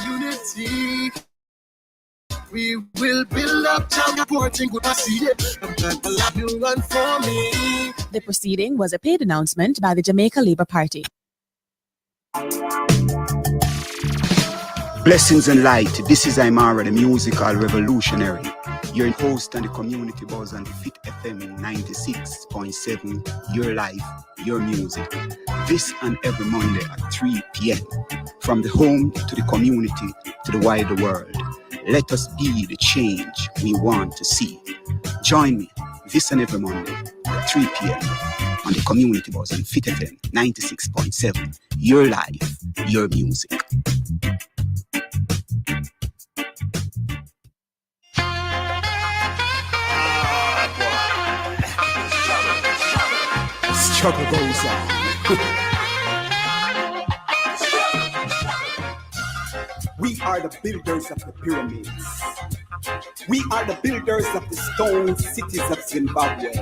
unity. We will build up supporting good city. I'm glad to love you run for me. The proceeding was a paid announcement by the Jamaica Labour Party. Blessings and light. This is Aymara, the musical revolutionary. You're an host on the community buzz on the Fit FM 96.7. Your life, your music. This and every Monday at 3 p.m. From the home to the community to the wider world. Let us be the change we want to see. Join me this and every Monday at 3 p.m. on the community buzz on Fit FM 96.7. Your life, your music. Struggle goes on. We are the builders of the pyramids. We are the builders of the stone cities of Zimbabwe.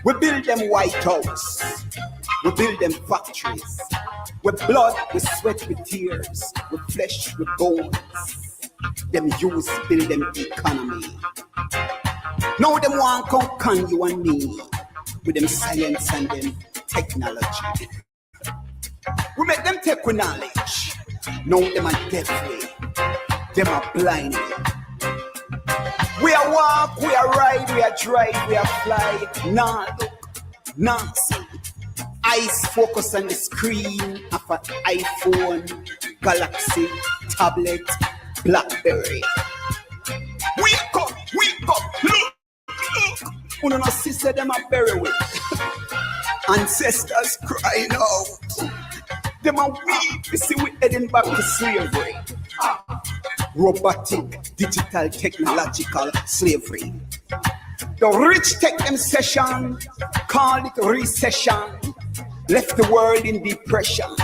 We build them White House. We build them factories. With blood, with sweat, with tears. With flesh, with bones. Them use build them economy. Now them want come con you and me. With them science and them technology. We make them take with knowledge. Now them are deafly. Them are blindly. We are walk, we are ride, we are drive, we are fly. Nah look, nah see. Eyes focus on the screen of an iPhone, Galaxy, tablet, Blackberry. Wake up, look. Uno no sister them are very weak. Ancestors crying out. Them are weak. You see we heading back to slavery. Robotic, digital, technological slavery. The rich take them session, call it recession. Left the world in depression.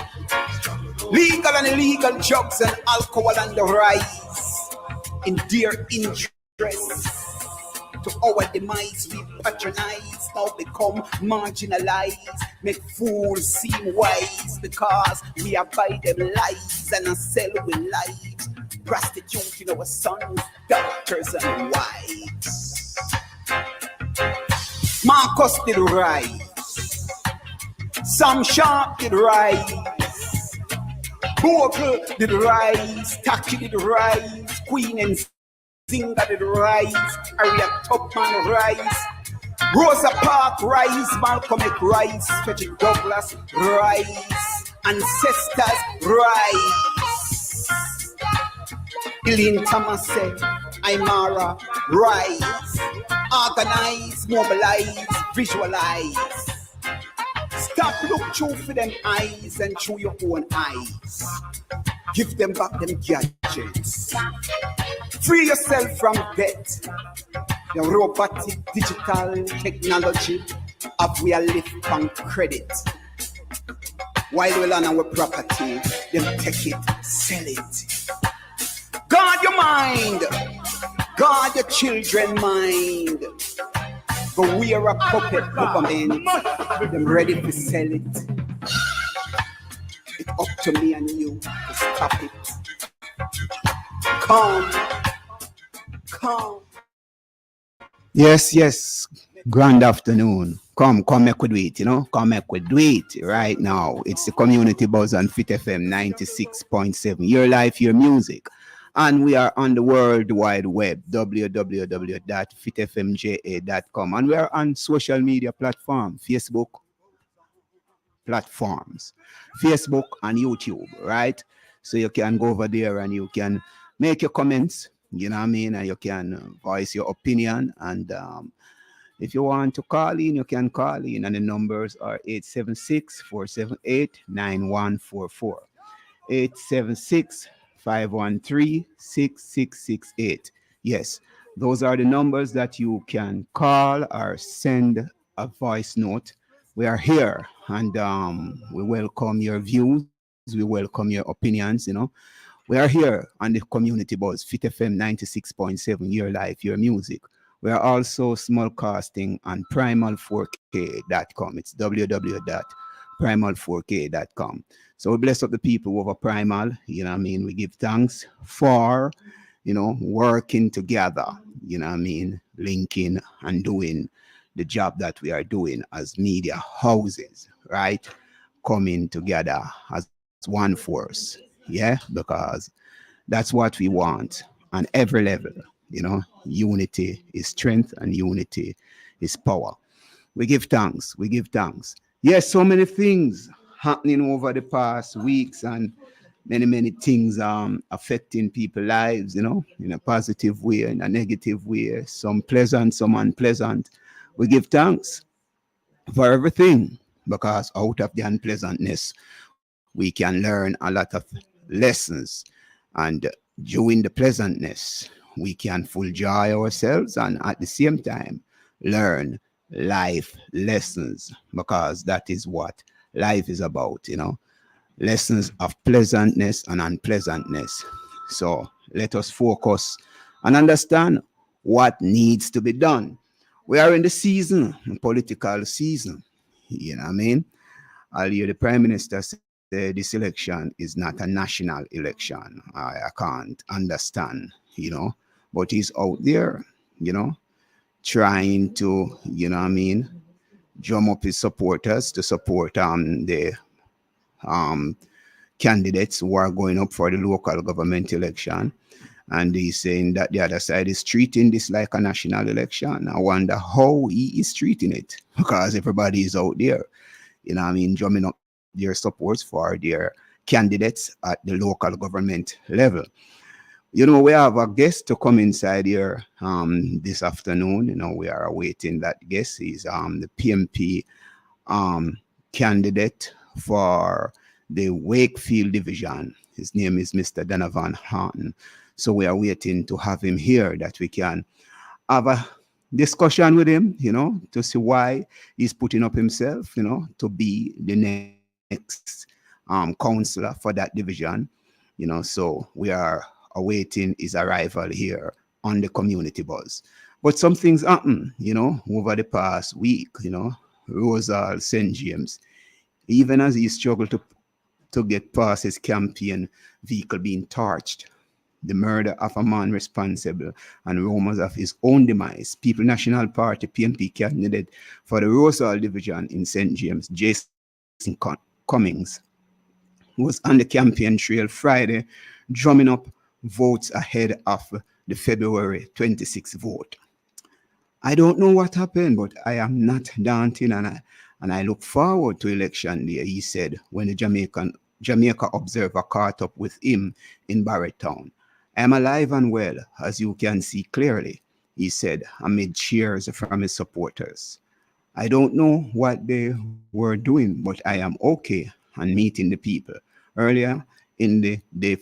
Legal and illegal drugs and alcohol on the rise. In dear interest. To our demise, we patronize, now become marginalized. Make fools seem wise because we abide them lies and sell with lies. Prostituting our sons, daughters, and wives. Marcus did rise. Sam Sharp did rise. Bogle did rise. Taki did rise. Queen and Zinga did rise, Harriet Tubman rise, Rosa Parks rise, Malcolm X rise, Frederick Douglass rise, Ancestors rise, Eileen Thomas said, Aymara rise, organize, mobilize, visualize. Stop look through for them eyes and through your own eyes. Give them back them gadgets. Free yourself from debt. The robotic digital technology of we are live on credit. While we're on our property, them take it, sell it. Guard your mind. Guard your children's mind. But we are a puppet government. Them ready to sell it. It's up to me and you to stop it. Come. Yes. Grand afternoon. Come make we do it, Come make we do it right now. It's the community buzz on Fit FM 96.7. Your life, your music. And we are on the World Wide Web, www.fitfmja.com. And we are on social media platforms, Facebook and YouTube, right? So you can go over there and you can make your comments, and you can voice your opinion. And if you want to call in, you can call in, and the numbers are 876-478-9144, 876-513-6668. Yes, those are the numbers that you can call or send a voice note. We are here, and we welcome your views. We welcome your opinions, We are here on the community buzz, Fit FM 96.7, your life, your music. We are also smallcasting on primal4k.com. It's www.primal4k.com. primal4k.com. So we bless up the people over Primal, you know what I mean? We give thanks for, you know, working together, you know what I mean? Linking and doing the job that we are doing as media houses, right? Coming together as one force, yeah? Because that's what we want on every level, you know? Unity is strength and unity is power. We give thanks. We give thanks. Yes, so many things happening over the past weeks and many things affecting people's lives, you know, in a positive way, in a negative way, some pleasant, some unpleasant. We give thanks for everything because out of the unpleasantness, we can learn a lot of lessons. And during the pleasantness, we can full joy ourselves and at the same time learn life lessons because that is what life is about, you know, lessons of pleasantness and unpleasantness. So let us focus and understand what needs to be done. We are in the season, political season, you know what I mean? Earlier, the Prime Minister said this election is not a national election. I can't understand, you know, but he's out there, you know, trying to, you know what I mean, drum up his supporters to support the um, candidates who are going up for the local government election. And he's saying that the other side is treating this like a national election. I wonder how he is treating it because everybody is out there, you know what I mean, drumming up their supports for their candidates at the local government level. You know, we have a guest to come inside here this afternoon. You know, we are awaiting that guest. He's the PMP candidate for the Wakefield division. His name is Mr. Donovan Horton. So we are waiting to have him here that we can have a discussion with him, you know, to see why he's putting up himself, you know, to be the next counselor for that division, you know. So we are awaiting his arrival here on the community buzz. But some things happen, you know, over the past week, you know. Rosal St. James, even as he struggled to get past his campaign vehicle being torched, the murder of a man responsible and rumors of his own demise, People National Party PNP candidate for the Rosal division in St. James, Jason Cummings, was on the campaign trail Friday, drumming up votes ahead of the February 26th vote. I don't know what happened, but I am not daunting and I look forward to election day, he said when the Jamaica Observer caught up with him in Barrettown. I am alive and well, as you can see clearly, he said amid cheers from his supporters. I don't know what they were doing, but I am okay and meeting the people. Earlier in the day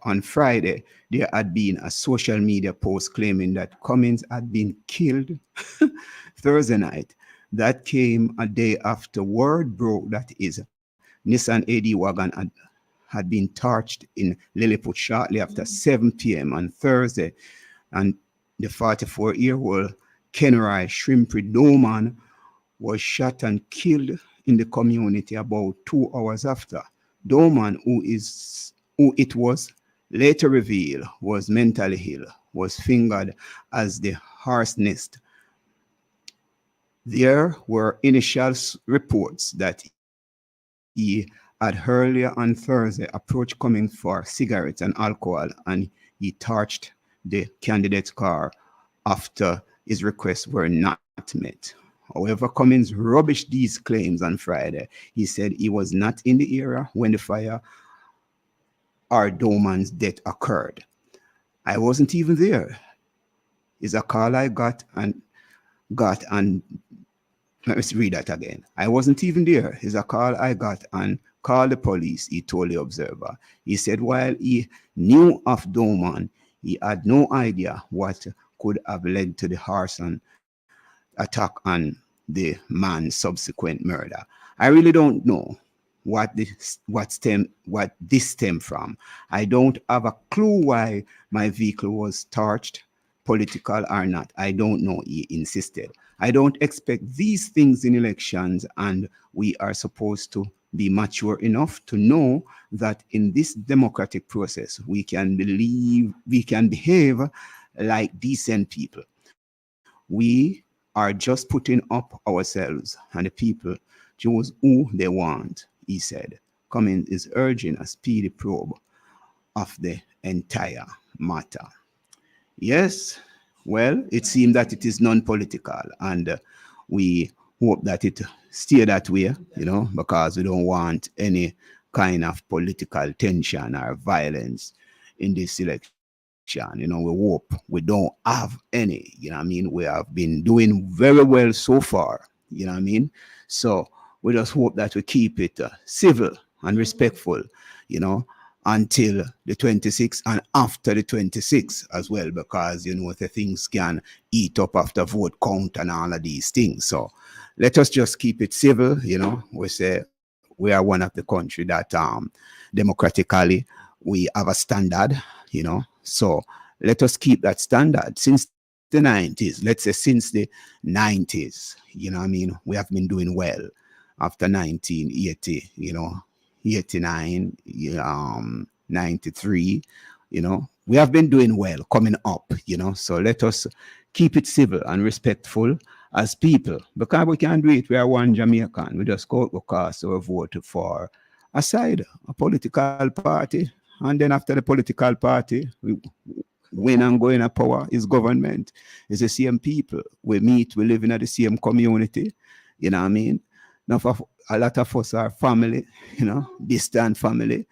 on Friday, there had been a social media post claiming that Cummings had been killed Thursday night. That came a day after word broke that his Nissan AD wagon had been torched in Lilliput shortly after 7 p.m. on Thursday, and the 44-year-old Kenroy Shrimpy Doman was shot and killed in the community about 2 hours after. Doman, who it was later revealed was mentally ill, was fingered as the horse nest. There were initial reports that he had earlier on Thursday approached Cummings for cigarettes and alcohol, and he torched the candidate's car after his requests were not met. However, Cummings rubbished these claims on Friday. He said he was not in the area when the fire or Doman's death occurred. I wasn't even there. Is a call I got and let me read that again. I wasn't even there. Is a call I got and called the police, he told the Observer. He said while he knew of Doman, he had no idea what could have led to the arson attack and the man's subsequent murder. I really don't know what this stemmed from. I don't have a clue why my vehicle was torched, political or not, I don't know, he insisted. I don't expect these things in elections, and we are supposed to be mature enough to know that in this democratic process, we can behave like decent people. We are just putting up ourselves, and the people choose who they want, he said. Cummings is urging a speedy probe of the entire matter. Yes, well, it seems that it is non-political, and we hope that it stay that way, because we don't want any kind of political tension or violence in this election. We hope we don't have any, we have been doing very well so far, So we just hope that we keep it civil and respectful, until the 26th and after the 26th as well, because, the things can eat up after vote count and all of these things. So let us just keep it civil, We say we are one of the country that democratically we have a standard, So let us keep that standard. Since the 90s, let's say since the 90s, we have been doing well. After 1980, 89, 93, we have been doing well coming up, So let us keep it civil and respectful as people, because we can't do it. We are one Jamaican. We just go cast our vote for a side, a political party, and then after the political party, we win and go in a power is government. It's the same people. We meet, we live in the same community, Now, a lot of us are family, distant family,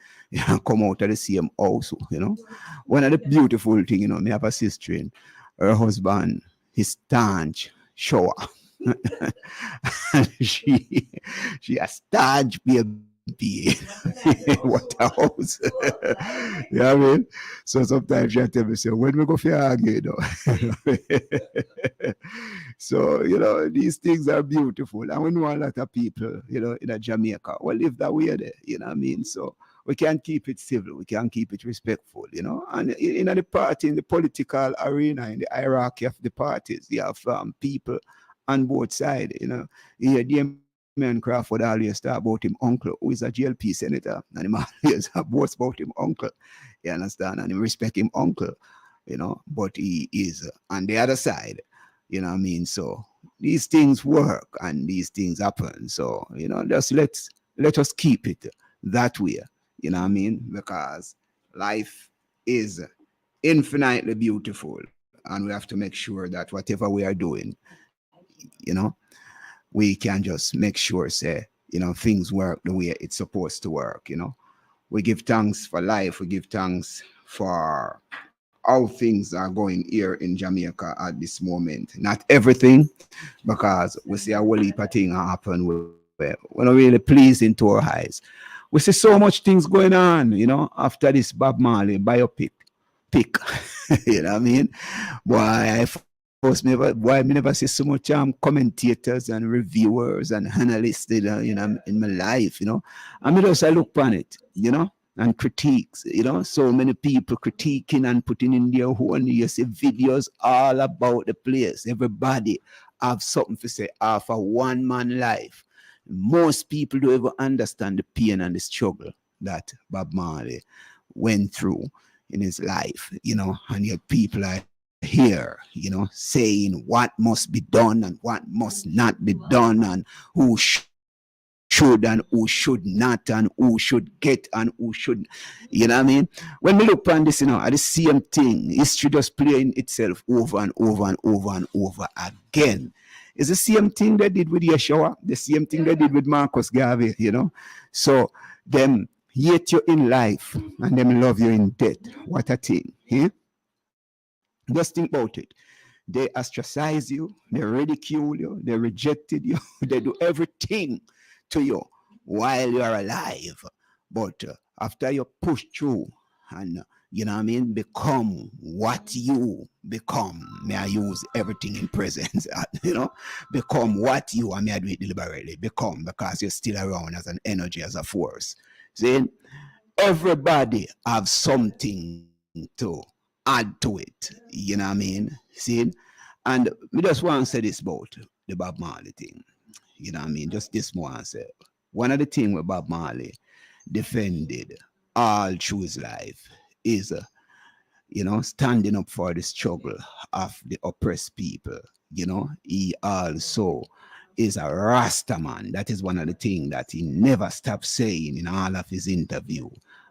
come out of the same house, One of the beautiful things, me have a sister in, her husband, his staunch shower. And she a staunch baby. What a house. You know what I mean? So sometimes she tell me, say, when we go for argue, So, these things are beautiful. And we know a lot of people, in Jamaica, will live that way there, So we can keep it civil, we can keep it respectful, And in the party, in the political arena, in the hierarchy of the parties, you have people on both sides, Damien Crawford always talk about him uncle, who is a GLP senator, and him always boast about him uncle. You understand? And he respect him uncle, but he is on the other side. So these things work and these things happen. So, just let us keep it that way, because life is infinitely beautiful, and we have to make sure that whatever we are doing, we can just make sure, things work the way it's supposed to work, We give thanks for life. We give thanks for how things are going here in Jamaica at this moment. Not everything, because we see a whole heap of things happen. We're not really pleasing to our eyes. We see so much things going on, after this Bob Marley biopic. You know what I mean? Why I never see so much commentators and reviewers and analysts, in my life, I look upon it, and critiques, so many people critiquing and putting in their own, you see videos all about the place. Everybody have something to say half a one-man life. Most people don't ever understand the pain and the struggle that Bob Marley went through in his life, and yet people are here, saying what must be done and what must not be done, and who should and who should not, and who should get and who should, When we look on this, at the same thing, history just playing itself over and over and over and over again. It's the same thing they did with Yeshua, the same thing they did with Marcus Garvey, So them hate you in life and them love you in death. What a thing, eh? Just think about it. They ostracize you, they ridicule you, they rejected you, they do everything to you while you are alive. But after you push through and, become what you become, may I use everything in presence, become what you, and may I do it deliberately, become, because you're still around as an energy, as a force. See, everybody have something to add to it. You know what I mean? See? And we just want to say this about the Bob Marley thing. You know what I mean? Just this more and say. One of the things with Bob Marley defended all through his life is, standing up for the struggle of the oppressed people. He also is a Rasta man. That is one of the things that he never stopped saying in all of his interview.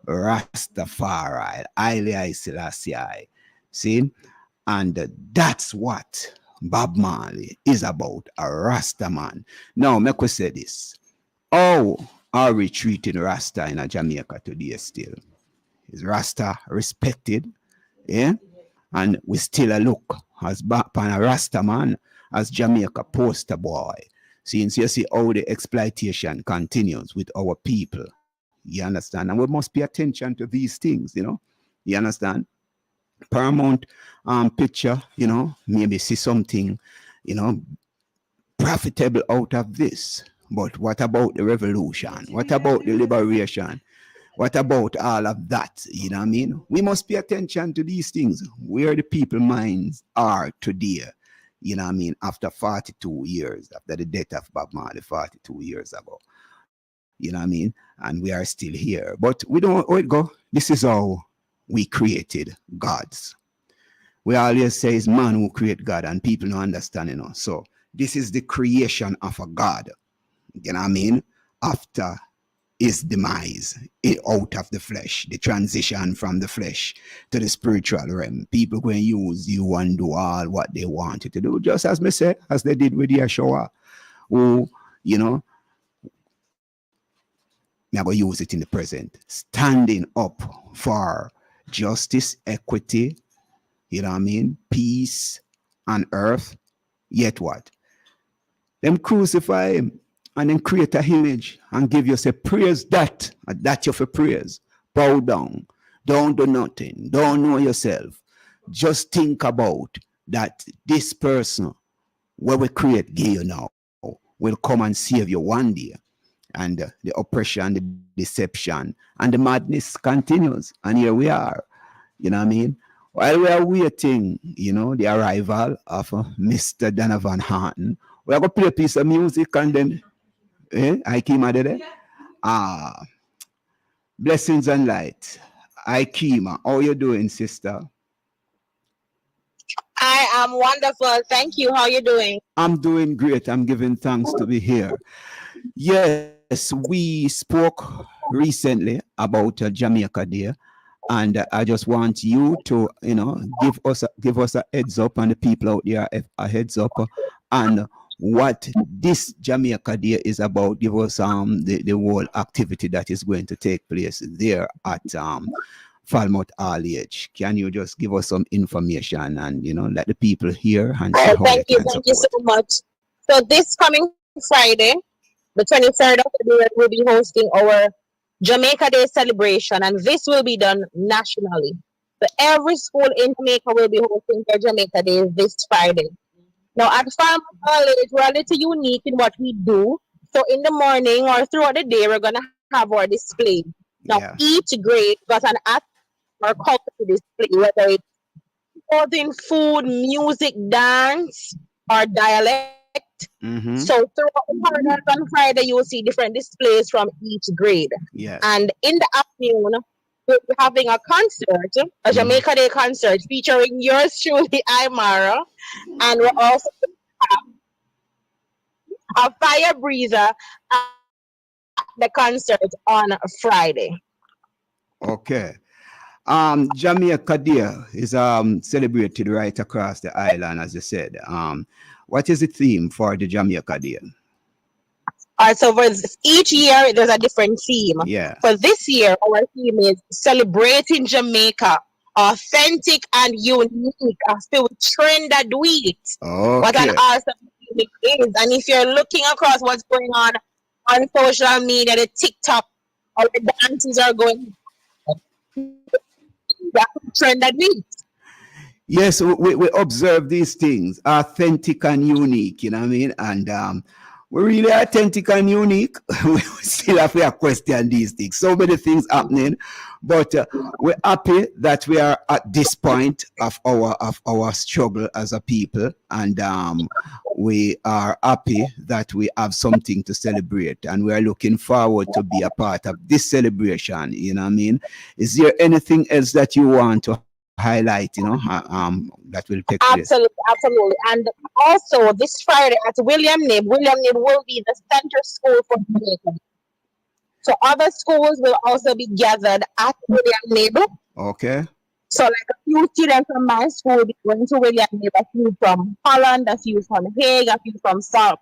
Rastafari, Haile Selassie. See? And that's what Bob Marley is about, a Rasta man. Now, make we say this. How are we treating Rasta in Jamaica today still? Is Rasta respected? Yeah? And we still look as back on a Rasta man as Jamaica poster boy. Since you see how the exploitation continues with our people. You understand? And we must pay attention to these things, You understand? Paramount picture, maybe see something, profitable out of this. But what about the revolution? What about the liberation? What about all of that? You know what I mean? We must pay attention to these things, where the people minds are today. You know what I mean? After 42 years, after the death of Bob Marley 42 years ago. You know what I mean? And we are still here. But we don't, where it go? This is how we created gods. We always say it's man who create God, and people don't understand, So this is the creation of a God. You know what I mean? After his demise out of the flesh, the transition from the flesh to the spiritual realm. People going to use you and do all what they wanted to do, just as me say, as they did with Yeshua, who, I'm going to use it in the present, standing up for justice, equity, peace on earth. Yet what? Them crucify him and then create an image and give you say praise that, and that you for praise. Bow down. Don't do nothing. Don't know yourself. Just think about that this person where we create gay now will come and save you one day. And the oppression, the deception, and the madness continues. And here we are. You know what I mean? While we are waiting, the arrival of Mr. Donovan Horton, we are going to play a piece of music and then, I came out of there. Blessings and light. Kima, how you doing, sister? I am wonderful. Thank you. How are you doing? I'm doing great. I'm giving thanks to be here. Yes, we spoke recently about Jamaica Day, and I just want you to, give us a heads up, and the people out there a heads up, and what this Jamaica Day is about. Give us the whole activity that is going to take place there at Falmouth All-Age. Can you just give us some information and let the people hear and see how thank you so much. So this coming Friday, the 23rd of February, we'll be hosting our Jamaica Day celebration, and this will be done nationally. So every school in Jamaica will be hosting their Jamaica Day this Friday. Now at Falmouth All-Age, we're a little unique in what we do. So in the morning or throughout the day, we're going to have our display. Now each grade got an act or culture display, whether it's clothing, food, music, dance, or dialect. Mm-hmm. So throughout the corridors on Friday, you will see different displays from each grade. Yes. And in the afternoon, we'll be having a concert, a Jamaica Day concert featuring yours truly, Imara. And we'll also have a fire breather at the concert on Friday. Okay. Jamaica Day is celebrated right across the island, as you said. What is the theme for the Jamaica Day? So for each year, there's a different theme. Yeah. For this year, our theme is Celebrating Jamaica, Authentic and Unique. I feel trend that week. Okay. What an awesome theme it is. And if you're looking across what's going on social media, the TikTok, all the dances are going that trend that week. Yes, we observe these things, authentic and unique, you know what I mean? And we're really authentic and unique. We still have to question these things. So many things happening, but we're happy that we are at this point of our struggle as a people, and we are happy that we have something to celebrate, and we are looking forward to be a part of this celebration. You know what I mean? Is there anything else that you want to highlight? That will take place. Absolutely. And also this Friday at William Knibb will be the center school for Jamaica. So other schools will also be gathered at William Knibb. Okay. So like a few students from my school will be going to William Knibb, a few from Holland, a few from Hague, a few from South.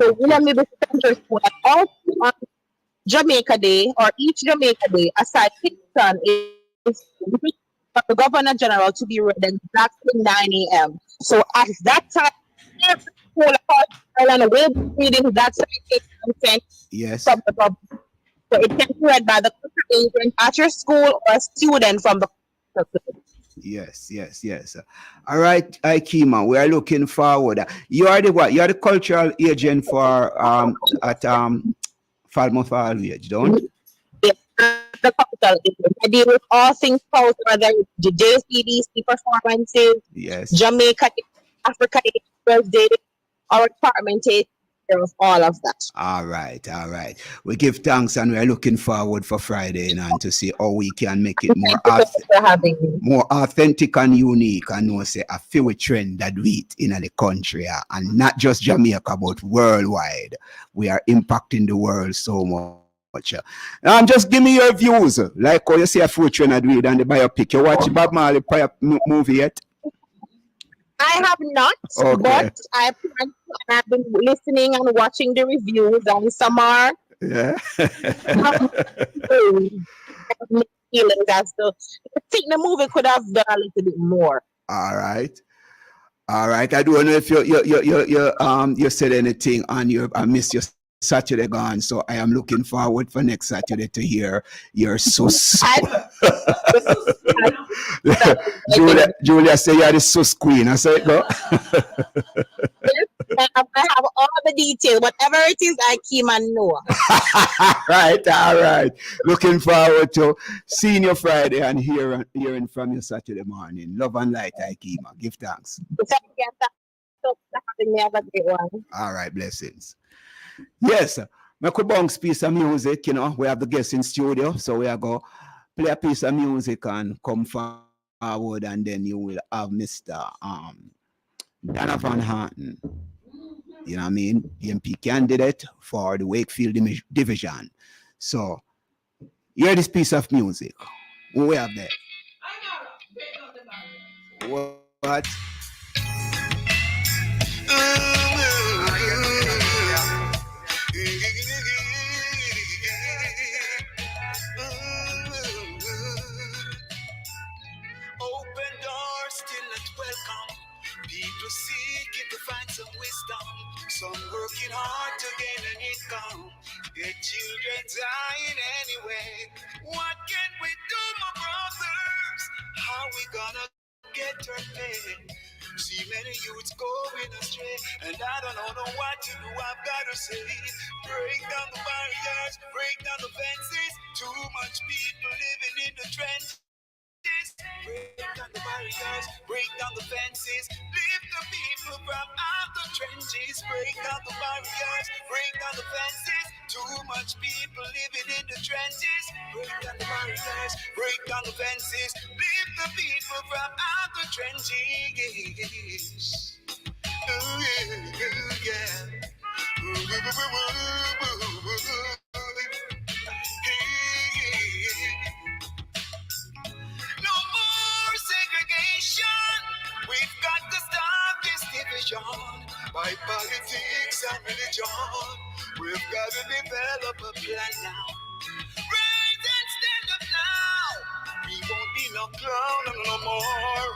So William Knibb is the center school. And also on Jamaica Day, or each Jamaica Day, aside Kingston is for the Governor General to be read exactly 9 a.m. So at that time, every school across Ireland will be reading that citation content Yes. from the public. So it can be read by the agent at your school or a student from the Yes. All right, Ikema, we are looking forward. You are the what? You are the cultural agent for at Falmouth Village, don't you? the cultural agent. I deal with all things culture, whether it's the JCDC performances, Yes. Jamaica, Africa Day, birthday, our department takes care of all of that. All right. We give thanks, and we are looking forward for Friday and to see how we can make it more Thank you so much for having me. more authentic and unique, and no say a few trend that we it in the country, and not just Jamaica but worldwide. We are impacting the world so much. Just give me your views, like how you see a few trend that we and the biopic. You watch Bob Marley movie yet? I have not, Okay. but I plan to, and I've been listening and watching the reviews, and some are Yeah. feelings as to I think the movie could have done a little bit more. All right. I don't know if you said anything on your I missed your Saturday gone, so I am looking forward for next Saturday to hear your sus. Julia say you're the sus queen. I said go. I have all the details, whatever it is, I keep and know. All right. Looking forward to seeing you Friday and hearing from you Saturday morning. Love and light, Ikema. Give thanks. So, yes, so having me. Have a great one. All right, blessings. Yes, I could bounce piece of music. We have the guests in studio, so we are go play a piece of music and come forward, and then you will have Mr. Dana Van Houten. You know what I mean? MP candidate for the Wakefield division. So, hear this piece of music. What we have there? What? Open doors still not welcome. People seeking to find some wisdom. Some working hard to gain an income. Their children dying anyway. What can we do, my brothers? How we gonna get our pay? See many youths going astray, and I don't know what to do. I've got to say, break down the barriers, break down the fences. Too much people living in the trenches. Break down the barriers, break down the fences, lift the people from out the trenches. Break down the barriers, break down the fences. Too much people living in the trenches. Break down the barriers, break down the fences, lift the people from out the trenches. Ooh, yeah. No more segregation. We've got to stop this division by politics and religion. We've got to develop a plan now. Rise and stand up now. We won't be no clown no more.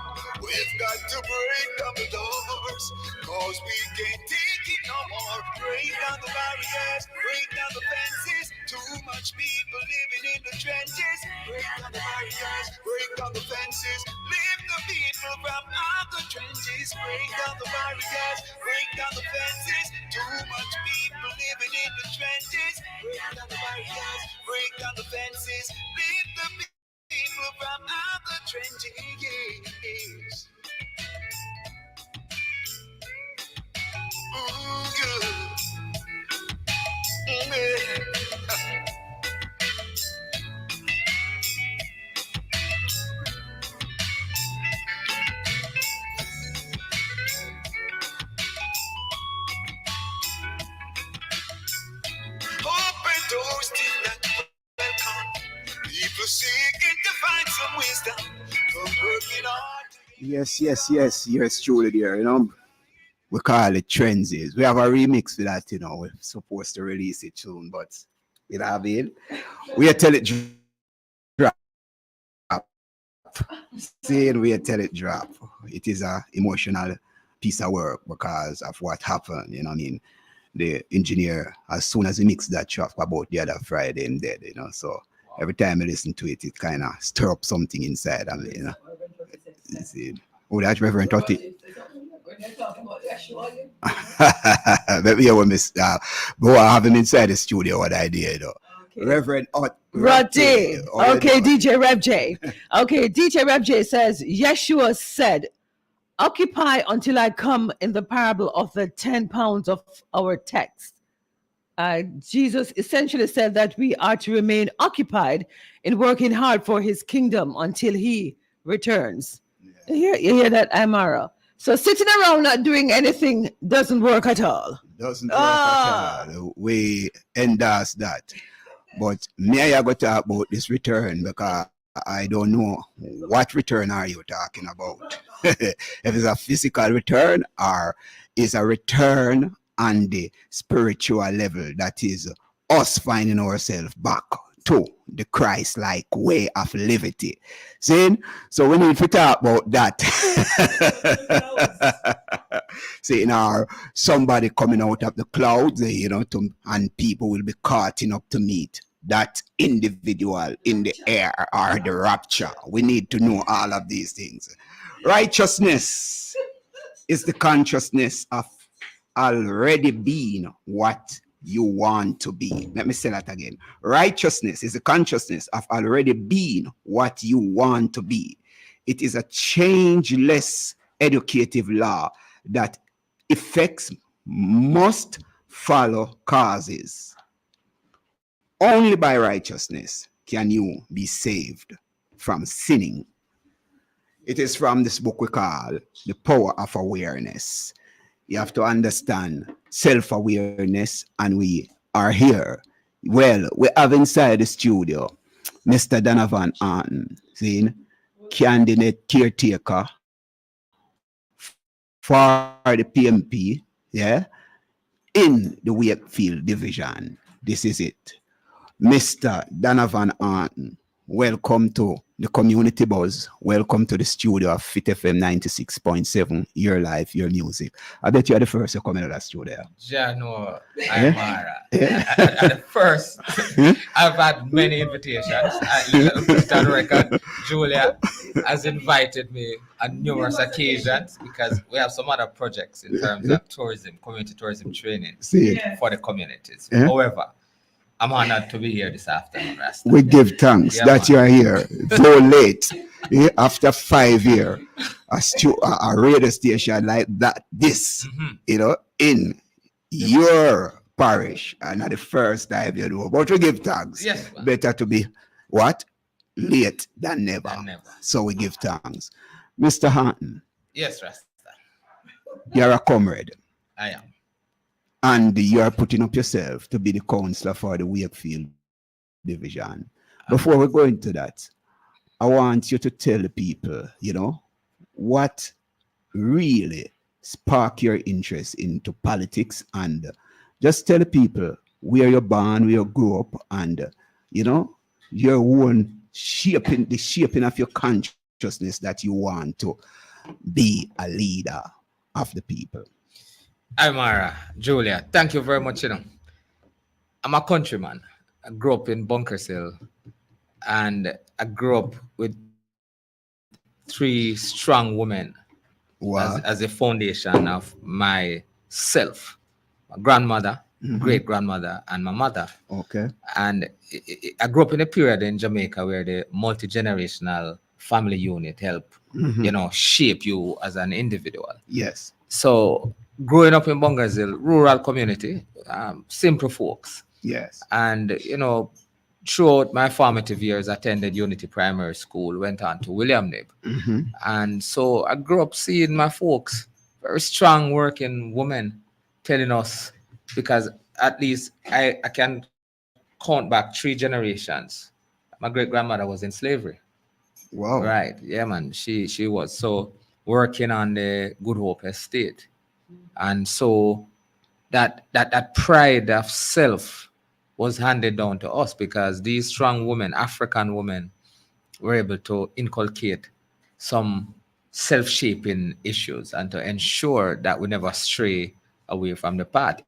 We've got to break down the doors, cause we can't take it no more. Break down the barriers, break down the fences. Too much people living in the trenches. Break down the barriers, break down the fences. Lift the people from out the trenches. Break down the barriers, break down the fences. Too much people living in the trenches. Break down the barriers, break down the fences. Lift the people from out the trenches. Ooh, good. Open doors still not welcome. People seeking to find some wisdom from working hard. Yes, truly there, we call it Trenzies. We have a remix for that, we're supposed to release it soon, but you know what I mean? We tell it drop. Saying we tell it drop. It is a emotional piece of work because of what happened, you know what I mean? The engineer, as soon as he mixed that track about the other Friday, him dead, so every time I listen to it, it kind of stir up something inside of me, You see? Oh, that's Reverend Totti. Maybe I will miss but I have him inside the studio. What I did, though. Okay. Reverend Roddy. Okay, DJ Rev J. Okay, DJ Rev J says Yeshua said, "Occupy until I come," in the parable of the 10 pounds of our text. Jesus essentially said that we are to remain occupied in working hard for his kingdom until he returns. Yeah. You hear that, Amara? So sitting around not doing anything doesn't work at all. Doesn't work at all. We endorse that. But may I go talk about this return because I don't know what return are you talking about. If it's a physical return or is a return on the spiritual level, that is us finding ourselves back to the Christ-like way of living. See? So we need to talk about that. See, somebody coming out of the clouds, and people will be caught up to meet that individual in the air or the rapture. We need to know all of these things. Righteousness is the consciousness of already being what you want to be. Let me say that again. Righteousness is the consciousness of already being what you want to be. It is a changeless educative law that effects must follow causes. Only by righteousness can you be saved from sinning. It is from this book we call The Power of Awareness. You have to understand self-awareness, and we are here. Well, we have inside the studio Mr. Donovan Arden, candidate caretaker for the PMP, in the Wakefield division. This is it. Mr. Donovan Arden, welcome to the Community Buzz. Welcome to the studio of Fit FM 96.7, your life, your music. I bet you are the first to come into that studio. Yeah, no, I'm Mara. The first, I've had many invitations. Put on record, Julia has invited me on numerous occasions because we have some other projects in terms of tourism, community tourism training for the communities. However, I'm honored to be here this afternoon, Rasta. We give thanks that you are here so late. After 5 years, a radio station like that, in your parish, and not the first time but we give thanks. Yes, better to be what? Late than never. So we give thanks. Mr. Hunton. Yes, Rasta. You're a comrade. I am. And you are putting up yourself to be the counselor for the Wakefield division. Before we go into that, I want you to tell the people, what really sparked your interest into politics, and just tell the people where you're born, where you grew up, and, your own shaping, the shaping of your consciousness that you want to be a leader of the people. Hi, Mara, Julia, thank you very much. I'm a countryman. I grew up in Bunkers Hill, and I grew up with three strong women Wow. as a foundation of myself: my grandmother, great grandmother, and my mother. Okay. And I grew up in a period in Jamaica where the multi-generational family unit help, shape you as an individual. Yes. So growing up in Bunkers Hill, rural community, simple folks. Yes. And, throughout my formative years, attended Unity Primary School, went on to William Nib. And so I grew up seeing my folks, very strong working women, telling us, because at least I can count back 3 generations. My great grandmother was in slavery. Wow. Right. Yeah, man. She was so working on the Good Hope estate. And so that pride of self was handed down to us because these strong women, African women, were able to inculcate some self-shaping issues and to ensure that we never stray away from the path.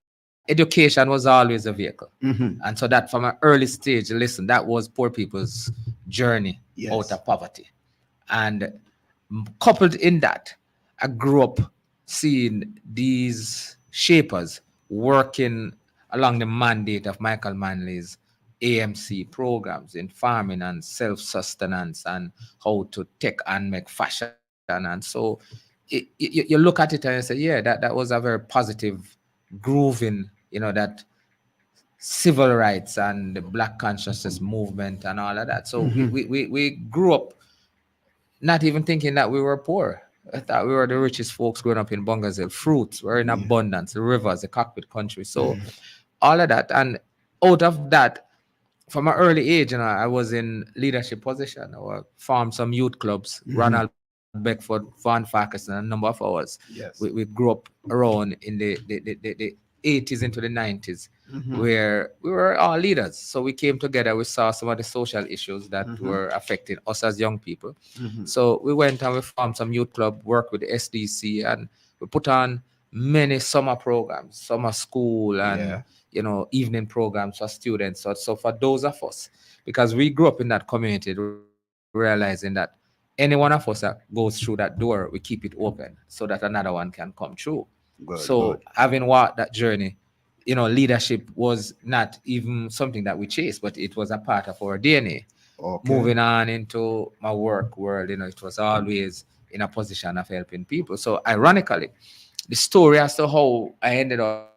Education was always a vehicle. And so that from an early stage, listen, that was poor people's journey out of poverty. And coupled in that, I grew up seeing these shapers working along the mandate of Michael Manley's AMC programs in farming and self-sustenance and how to take and make fashion. And so you look at it and you say, yeah, that was a very positive grooving, that civil rights and the Black consciousness movement and all of that. So we grew up not even thinking that we were poor. I thought we were the richest folks growing up in Bunkers Hill. Fruits were in abundance, the rivers, the cockpit country. So all of that. And out of that, from an early age, I was in leadership position or formed some youth clubs, Ronald Beckford, Van Farkas, and a number of ours. Yes. We grew up around in the 80s into the 90s, where we were all leaders. So we came together, we saw some of the social issues that were affecting us as young people. So we went and we formed some youth club, worked with the SDC, and we put on many summer programs, summer school, and evening programs for students. So for those of us, because we grew up in that community, realizing that any one of us that goes through that door, we keep it open so that another one can come through. Good. Having walked that journey, leadership was not even something that we chased, but it was a part of our DNA. Okay. Moving on into my work world, it was always in a position of helping people. So ironically, the story as to how I ended up,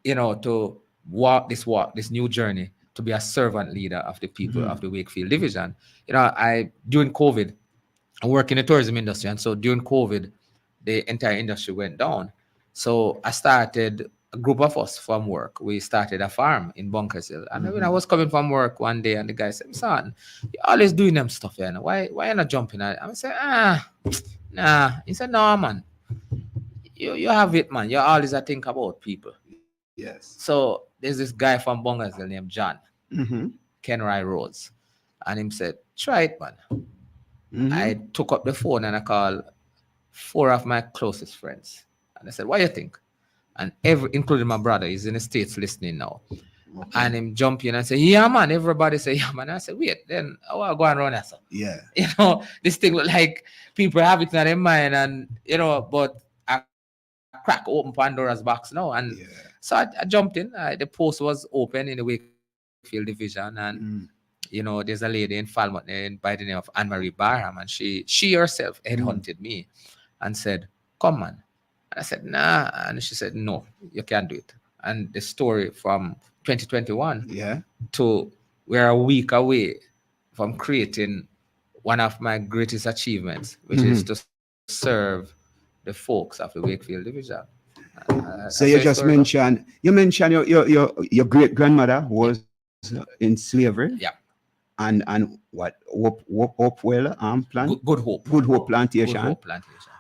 to walk this new journey, to be a servant leader of the people of the Wakefield division. During COVID, I work in the tourism industry. And so during COVID, the entire industry went down. So I started a group of us from work. We started a farm in Bunkers Hill. And when I was coming from work one day, and the guy said, "Son, you're always doing them stuff, why you not jumping at it?" I said, nah. He said, "No, man. You have it, man. You always think about people." Yes. So there's this guy from Bunkers Hill named John, Kenry Rose. And him said, "Try it, man." I took up the phone and I called 4 of my closest friends. And I said, "What do you think?" And including my brother, he's in the States listening now. Okay. And him jump in and say, "Yeah, man." Everybody say, "Yeah, man." I said, "Wait, then I want to go and run that." Yeah. This thing look like people have it in their mind and, but I crack open Pandora's box now. And so I jumped in. The post was open in the Wakefield division. And, there's a lady in Falmouth by the name of Anne-Marie Barham. And she herself headhunted me and said, "Come, man." And I said, "Nah." And she said, "No, you can't do it." And the story from 2021 to we're a week away from creating one of my greatest achievements, which is to serve the folks of the Wakefield division. So you just mentioned your great grandmother was in slavery. Yeah. And what Hopewell plant? Good Hope. Good Hope plantation. Good Hope plantation.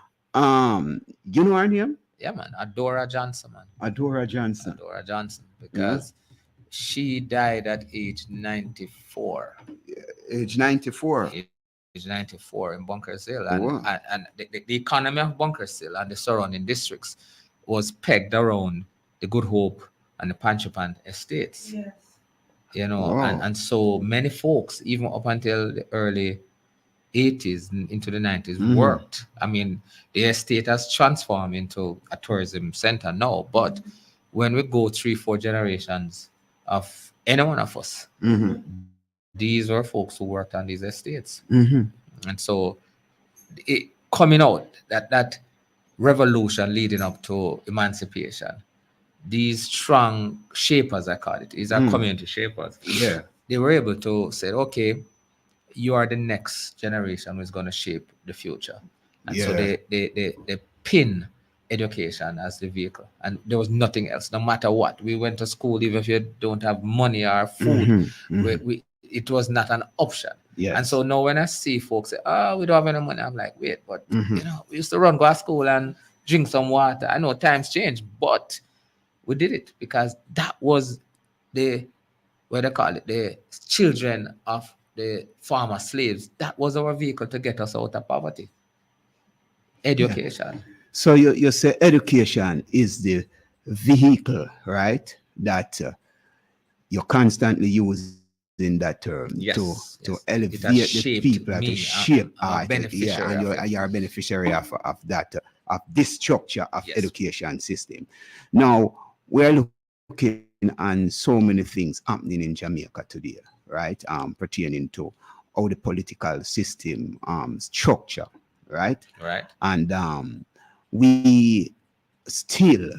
You know her name? Yeah, man. Adora Johnson, man. Adora Johnson. Adora Johnson, because she died at age 94. Age 94. Age 94 in Bunkers Hill. And the economy of Bunkers Hill and the surrounding districts was pegged around the Good Hope and the Panchopan estates. Yes. you know, Wow. and so many folks, even up until the early 80s into the 90s, worked. I mean, the estate has transformed into a tourism center now, but when we go 3-4 generations of any one of us, these were folks who worked on these estates. And so it coming out that revolution leading up to emancipation, these strong shapers, I call it, these are community shapers. Yeah. They were able to say, okay, you are the next generation who's going to shape the future. And so Yeah. they pin education as the vehicle. And there was nothing else, no matter what. We went to school, even if you don't have money or food, it was not an option. Yes. And so now when I see folks say, oh, we don't have any money, I'm like, wait, but you know, we used to go to school and drink some water. I know times change, but we did it because that was the, what they call it, the children of the former slaves. That was our vehicle to get us out of poverty. Education. So you say education is the vehicle, right? That you're constantly using that term to elevate the people, to shape and you're a beneficiary of that, of this structure of education system. Now we're looking at so many things happening in Jamaica today, right? Pertaining to how the political system structure, right? Right. And we still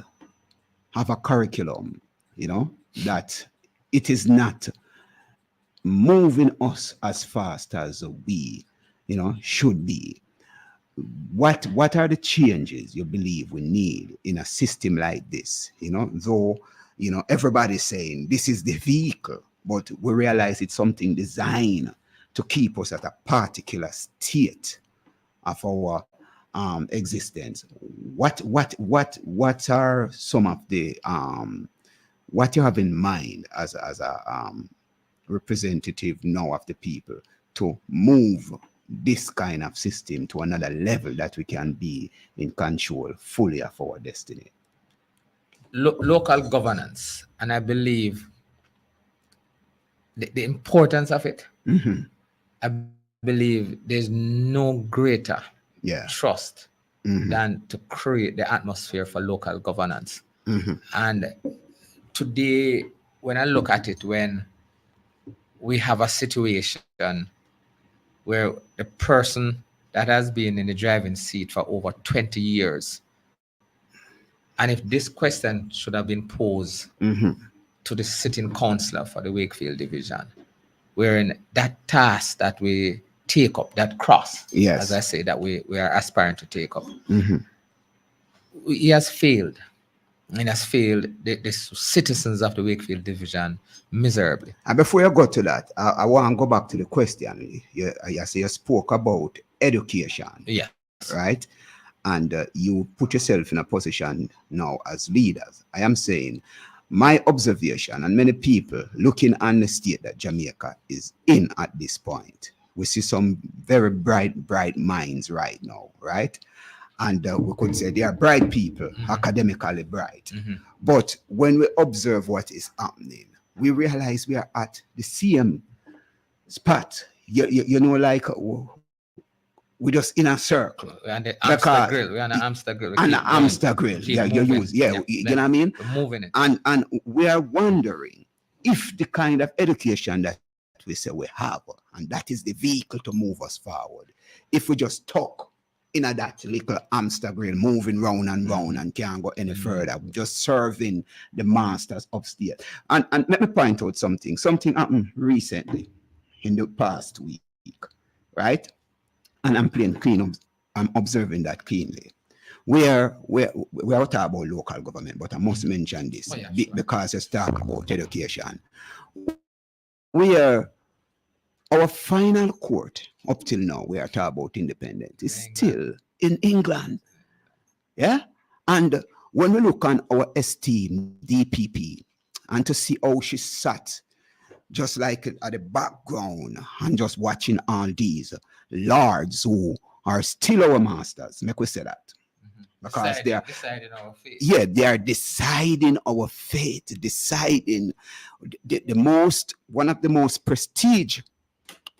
have a curriculum, you know, that it is not moving us as fast as we, you know, should be. What are the changes you believe we need in a system like this? You know, though, you know, everybody's saying this is the vehicle, but we realize it's something designed to keep us at a particular state of our existence. What are some of the what you have in mind as a representative now of the people to move this kind of system to another level that we can be in control fully of our destiny? Local governance, and I believe the importance of it. I believe there's no greater trust than to create the atmosphere for local governance. And today, when I look at it, when we have a situation where the person that has been in the driving seat for over 20 years, and if this question should have been posed to the sitting councillor for the Wakefield division, wherein that task that we take up, that cross, as I say, that we are aspiring to take up, he has failed. And has failed the citizens of the Wakefield division miserably. And before you go to that, I want to go back to the question. You spoke about education. Yeah. Right? And you put yourself in a position now as leaders. I am saying my observation, and many people looking on the state that Jamaica is in at this point, we see some very bright minds right now, right? And we could say they are bright people, academically bright. But when we observe what is happening, we realize we are at the same spot. You know, like we just in a circle. We're on the Amster grill. We're on the Amster grill. On the Amster grill. You know what I mean? We're moving it. And we are wondering if the kind of education that we say we have, and that is the vehicle to move us forward, if we just talk in that little Amster grill, moving round and round and can't go any further, just serving the masters upstairs. And let me point out something. Something happened recently in the past week, right? And I'm playing clean. I'm observing that keenly. We're talking about local government, but I must mention this because it's talk about education. Our final court up till now, we are talking about independence, is still in England. Yeah? And when we look on our esteemed DPP and to see how she sat just like at the background and just watching all these lords who are still our masters, make we say that, because they are deciding our fate. yeah, they are deciding our fate, deciding the most one of the most prestige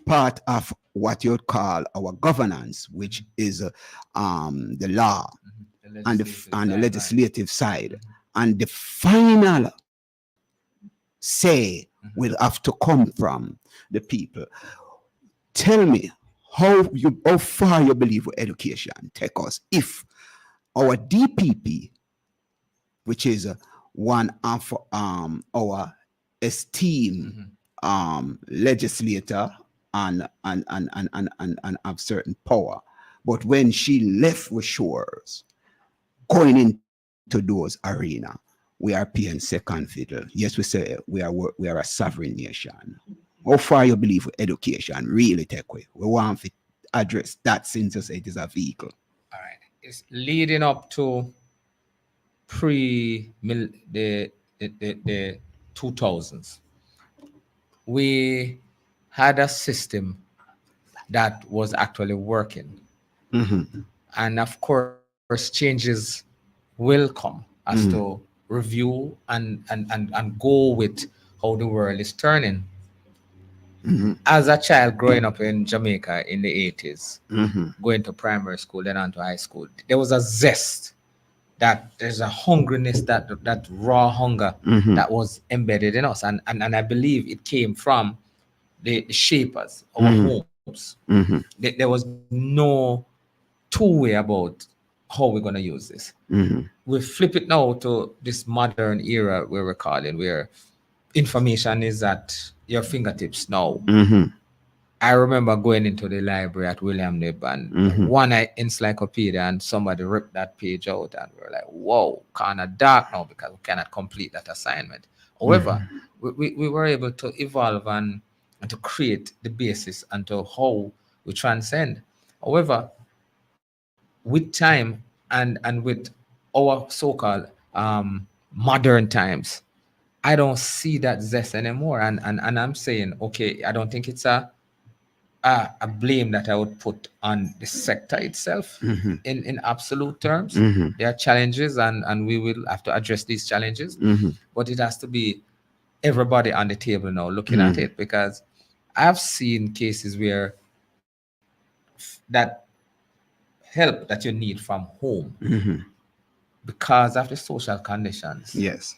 part of what you'd call our governance, which is the law and the legislative side, and the final say will have to come from the people. Tell me how far you believe education take us if our DPP, which is one of our esteemed legislator and of certain power, but when she left with Shores, going into those arena, we are paying second fiddle. Yes, we say we are a sovereign nation. How far you believe education really take away? We want to address that since you say it is a vehicle. All right. It's leading up to the 2000s. We had a system that was actually working. And of course, changes will come as to review and go with how the world is turning. As a child growing up in Jamaica in the 80s, going to primary school, then on to high school, there was a zest, that there's a hungriness, that raw hunger that was embedded in us. And I believe it came from the shapers, our homes. There was no two-way about how we're going to use this. We flip it now to this modern era where we're calling, where information is at your fingertips now. I remember going into the library at William Nib and one encyclopedia, and somebody ripped that page out, and we were like, whoa, kind of dark now because we cannot complete that assignment. However, we were able to evolve and to create the basis unto how we transcend. However, with time and with our so-called modern times, I don't see that zest anymore. And I'm saying, okay, I don't think it's a blame that I would put on the sector itself in absolute terms. There are challenges and we will have to address these challenges, but it has to be everybody on the table now looking at it, because I've seen cases where that help that you need from home because of the social conditions. Yes.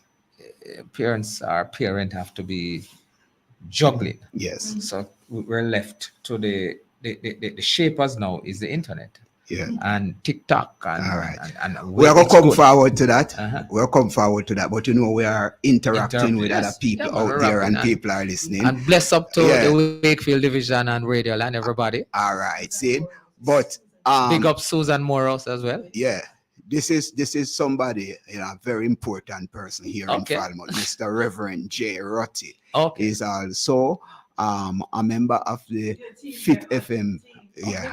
Parents or parent have to be juggling. Yes. So we're left to the shapers now is the internet. Yeah. And TikTok and all right. And we are going to come forward to that. We'll come forward to that. But you know, we are interacting with other people out there, and people are listening. And bless up to the Wakefield Division and Radio Land, everybody. All right. See, but big up Susan Moros as well. Yeah. This is somebody, a very important person here in Falmouth, Mr. Reverend J. Rotty. Is also a member of the Fit FM,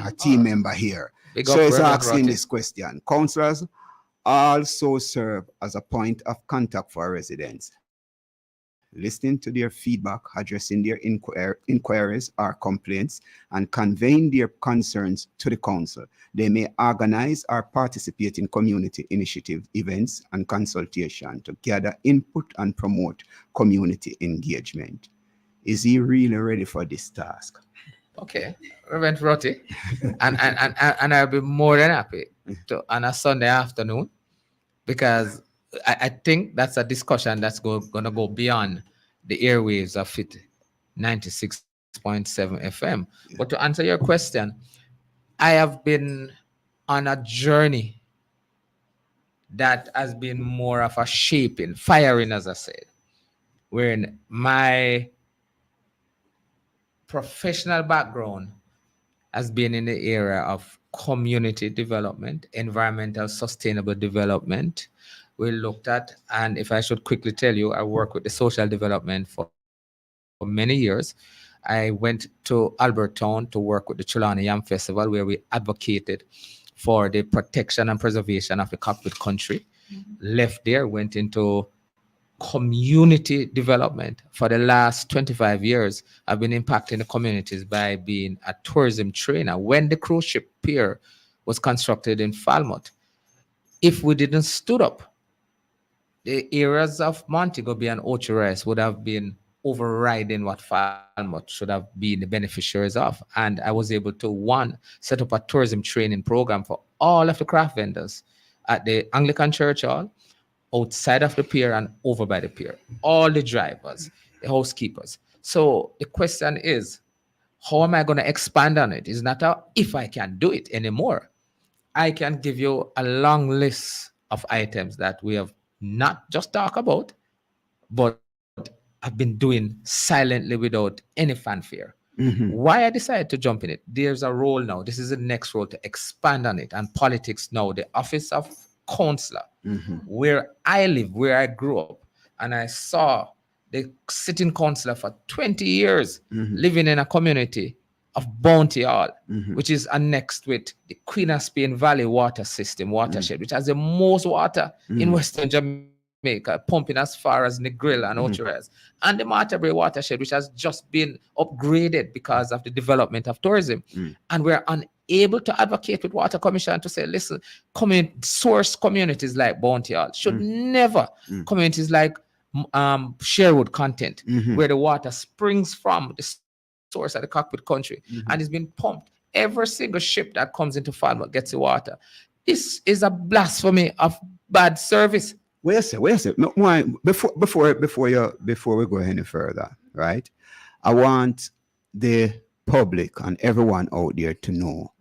a team member here. So he's asking this question. Councillors also serve as a point of contact for residents, listening to their feedback, addressing their inquiries or complaints, and conveying their concerns to the council. They may organize or participate in community initiative events and consultation to gather input and promote community engagement. Is he really ready for this task? Okay, Reverend Rotty, and I'll be more than happy to on a Sunday afternoon, because I think that's a discussion that's going to go beyond the airwaves of Fit 96.7 FM. Yeah. But to answer your question, I have been on a journey that has been more of a shaping, firing, as I said, wherein my professional background has been in the area of community development, environmental sustainable development. We looked at, and if I should quickly tell you, I work with the social development for many years. I went to Albertown to work with the Trelawney Yam Festival, where we advocated for the protection and preservation of the Cockpit country. Left there, went into community development. For the last 25 years, I've been impacting the communities by being a tourism trainer. When the cruise ship pier was constructed in Falmouth, if we didn't stood up, the areas of Montego Bay and Ocho Rios would have been overriding what Falmouth should have been the beneficiaries of. And I was able to, one, set up a tourism training program for all of the craft vendors at the Anglican Church Hall, outside of the pier and over by the pier, all the drivers, the housekeepers. So the question is, how am I going to expand on it? It's not a if I can do it anymore. I can give you a long list of items that we have not just talked about, but have been doing silently without any fanfare. Why I decided to jump in it? There's a role now. This is the next role to expand on it. And politics now, the office of councillor, where I live, where I grew up, and I saw the sitting councillor for 20 years living in a community of Bounty Hall, which is annexed with the Queen of Spain Valley water system, watershed, which has the most water in Western Jamaica, pumping as far as Negril and Ocho Rios, and the Martha Brae watershed, which has just been upgraded because of the development of tourism. And we're unable to advocate with Water Commission to say, listen, source communities like Bounty Hall should never, communities like Sherwood Content, where the water springs from the source at the cockpit country and is being pumped. Every single ship that comes into Falmouth gets the water. This is a blasphemy of bad service. Wait a second. No, why, before we go any further, right? I want the public and everyone out there to know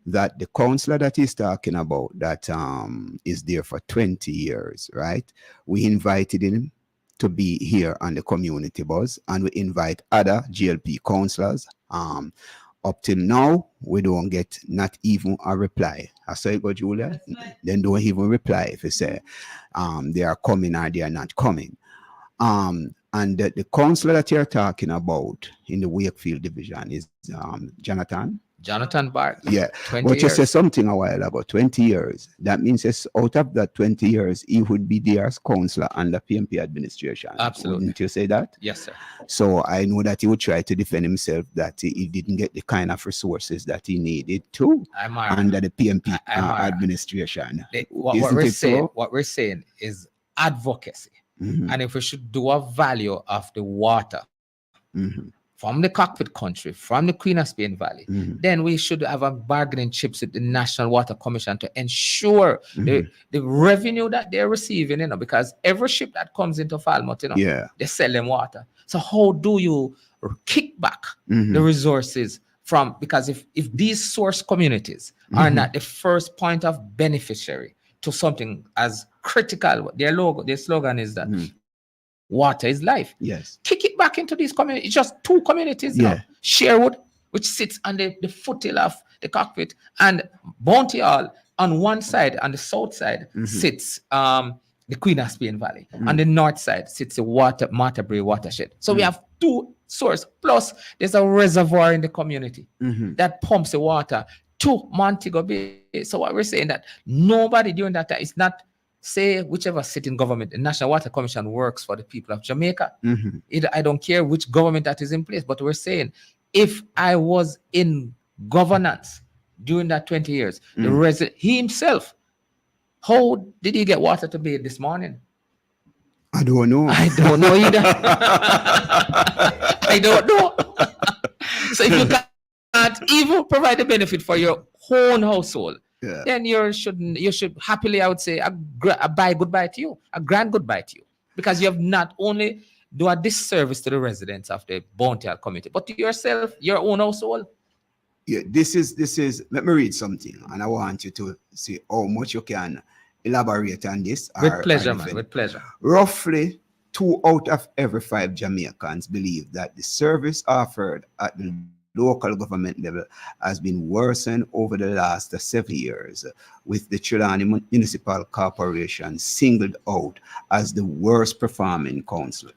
that the councillor that he's talking about, that is there for 20 years, right? We invited him to be here on the community bus, and we invite other GLP councillors. Up till now, we don't get not even a reply. I saw it go, Julia. Then don't even reply if you say they are coming or they are not coming. And the councillor that you're talking about in the Wakefield division is Jonathan Bart. Yeah. 20 But you years. said something a while ago, 20 years. That means it's out of that 20 years, he would be there as councillor under PMP administration. Absolutely. Wouldn't you say that? Yes, sir. So I know that he would try to defend himself that he didn't get the kind of resources that he needed to under the PMP administration. What we're saying is advocacy. And if we should do a value of the water from the cockpit country, from the Queen of Spain Valley, then we should have a bargaining chips with the National Water Commission to ensure the revenue that they're receiving, because every ship that comes into Falmouth, they sell them water. So how do you kick back the resources from, because if these source communities are not the first point of beneficiary to something as critical, their slogan is that water is life. Yes. Kick it back into these communities. It's just two communities now. Sherwood, which sits on the foothill of the cockpit, and Bounty Hall on one side, on the south side, sits the Queen of Spain Valley. On the north side sits the Martha Brae watershed. So we have two sources. Plus, there's a reservoir in the community that pumps the water to Montego Bay. So what we're saying that nobody during that time, it's not, say, whichever sitting government, the National Water Commission works for the people of Jamaica. I don't care which government that is in place, but we're saying if I was in governance during that 20 years, the resident, he himself, how did he get water to bathe this morning? I don't know. I don't know either. I don't know. So if you can't even provide the benefit for your own household, then you should happily, I would say, a bye goodbye to you, a grand goodbye to you, because you have not only do a disservice to the residents of the Bounty Hall community, but to yourself, your own household. Yeah, this is. Let me read something, and I want you to see how much you can elaborate on this. With pleasure, man. With pleasure. Roughly 2 out of every 5 Jamaicans believe that the service offered at the local government level has been worsened over the last 7 years, with the Trelawny Municipal Corporation singled out as the worst performing council.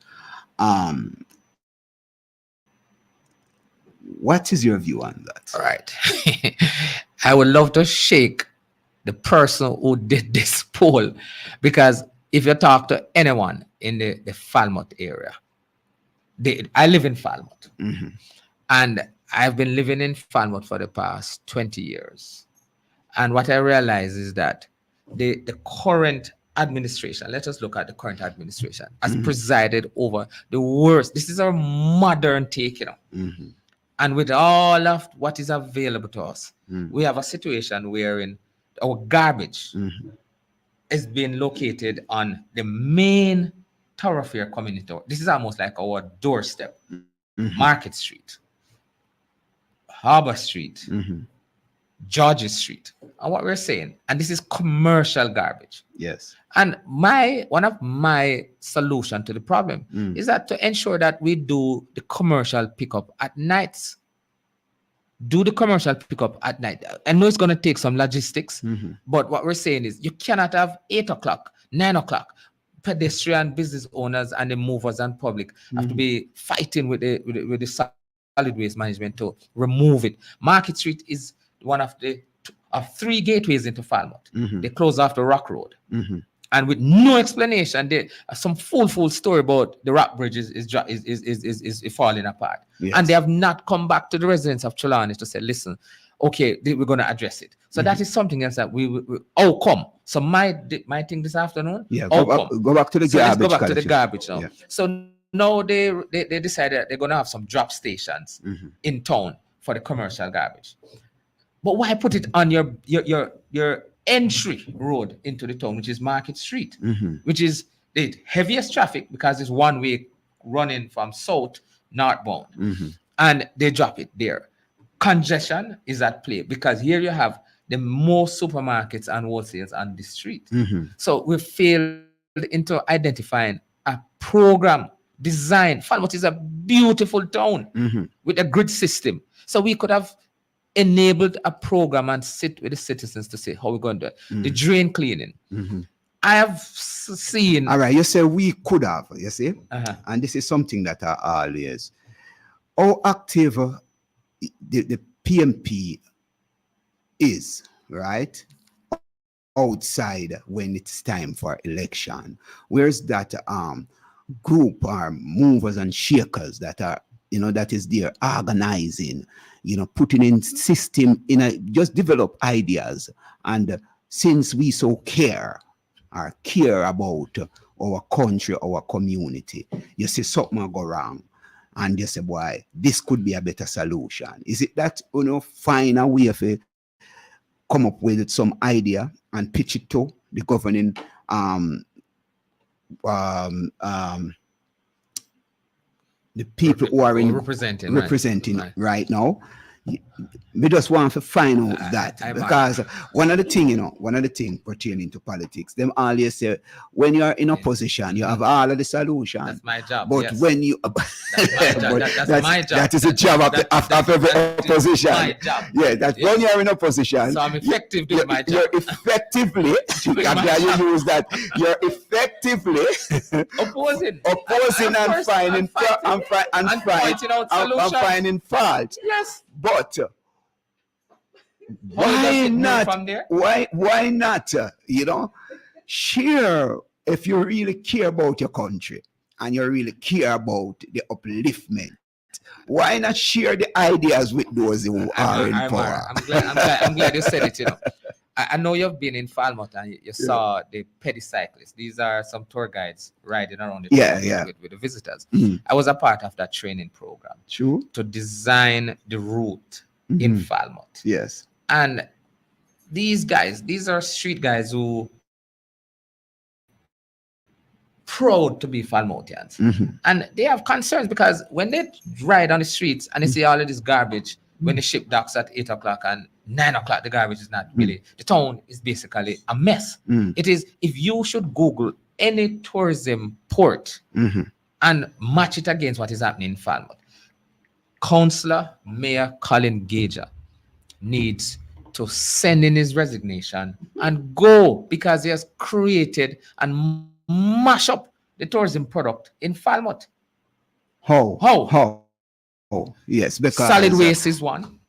What is your view on that? All right. I would love to shake the person who did this poll, because if you talk to anyone in the Falmouth area, I live in Falmouth, and I've been living in Falmouth for the past 20 years. And what I realize is that the current administration, let us look at the current administration, has presided over the worst. This is our modern take, you know. And with all of what is available to us, we have a situation wherein our garbage is being located on the main thoroughfare community. This is almost like our doorstep. Market Street, Harbor Street, Georges Street. And what we're saying, and this is commercial garbage. Yes. And one of my solution to the problem is that to ensure that we do the commercial pickup at nights. Do the commercial pickup at night. I know it's going to take some logistics, but what we're saying is you cannot have 8 o'clock, 9 o'clock. Pedestrian business owners and the movers and public have to be fighting with the solid waste management to remove it. Market Street is one of the 3 gateways into Falmouth. They close off the Rock Road. And with no explanation, there some full story about the Rock Bridge is falling apart. Yes. And they have not come back to the residents of Trelawney to say, listen, okay, we're going to address it. So that is something else that we outcome. So my thing this afternoon, go back to the so garbage. let's go back to the garbage now. Yeah. So now they decided that they're going to have some drop stations in town for the commercial garbage. But why put it on your entry road into the town, which is Market Street, which is the heaviest traffic because it's one way running from south northbound, and they drop it there. Congestion is at play because here you have the most supermarkets and wholesales on the street. So we failed into identifying a program designed. Falmouth is a beautiful town with a grid system. So we could have enabled a program and sit with the citizens to say how we're going to do it. The drain cleaning. I have seen. All right, you say we could have, you see? And this is something that I always. How active the PMP is, right? Outside when it's time for election. Where's that group or movers and shakers that are, that is there organizing, putting in system, just develop ideas. And since we so care about our country, our community, you see something will go wrong. And you say, boy, this could be a better solution. Is it that, find a way to come up with some idea and pitch it to the governing the people who are representing right now? We just want to find out that because one of the things pertaining to politics, them always say when you are in opposition, you have all of the solutions. That's my job. But yes. when you, that's my job. That is a job of every opposition. My job. Yeah, that when you are in opposition, so I'm effective doing my job. You're effectively, you use that. You're effectively opposing and finding fault. Yes. But why not? From there? Why not? Share if you really care about your country and you really care about the upliftment. Why not share the ideas with those who are in power? I'm glad you said it. I know you've been in Falmouth and you saw the petty cyclists. These are some tour guides riding around the town with the visitors. I was a part of that training program to design the route in Falmouth. Yes. And these are street guys who proud to be Falmouthians. And they have concerns because when they ride on the streets and they see all of this garbage, when the ship docks at 8 o'clock and 9 o'clock, the garbage is not really, the town is basically a mess. It is, if you should Google any tourism port and match it against what is happening in Falmouth, Councillor Mayor Colin Gager needs to send in his resignation and go because he has created and mash up the tourism product in Falmouth. How? Yes, because solid waste is one.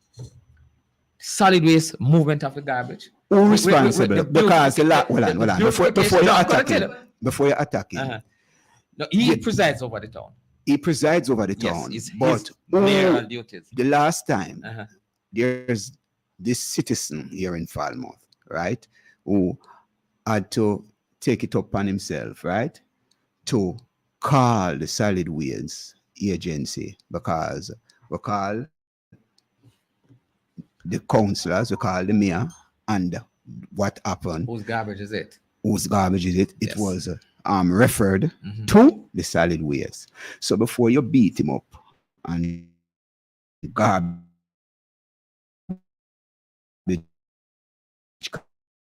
Solid waste movement of the garbage. Who responsible? Because hold on. Before you attack him. No, he presides over the town. He presides over the town. Yes, but mayoral duties. The last time there's this citizen here in Falmouth, right, who had to take it upon himself, right, to call the Solid Waste Agency, because we call the councillors, we call the mayor, and what happened, Whose garbage is it? whose garbage is it? It Yes. was referred Mhm. to the Solid Waste. So before you beat him up and garbage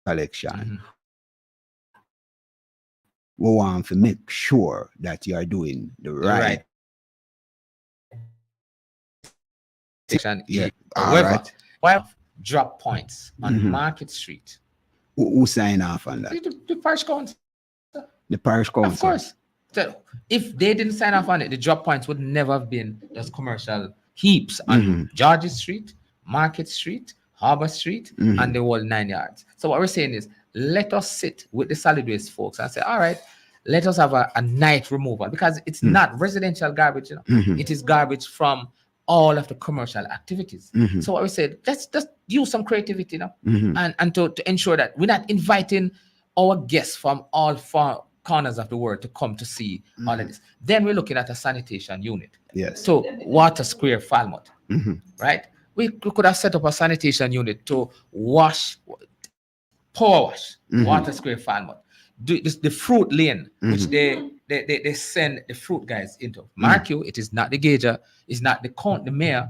collection, Mhm. we want to make sure that you are doing the right. Section E. Yeah. All However, right. while drop points on Mhm. Market Street, Who sign off on that? the parish council, The parish council. of course. So if they didn't sign off on it, the drop points would never have been just commercial heaps on Mhm. Georges Street, Market Street, Harbor Street, Mhm. and the whole 9 yards. So what we're saying is, let us sit with the solid waste folks and say, all right, let us have a night removal, because it's not residential garbage, you know. Mhm. It is garbage from all of the commercial activities. Mhm. So what we said, let's just use some creativity, you know, Mhm. and to ensure that we're not inviting our guests from all four corners of the world to come to see all of this. Then we're looking at a sanitation unit. Yes. So Water Square, Falmouth, Mhm. right? We could have set up a sanitation unit to wash, power wash, Mhm. Water Square, Falmouth. The fruit lane, which Mhm. they send the fruit guys into. Mark you, it is not the gauger, it's not the mayor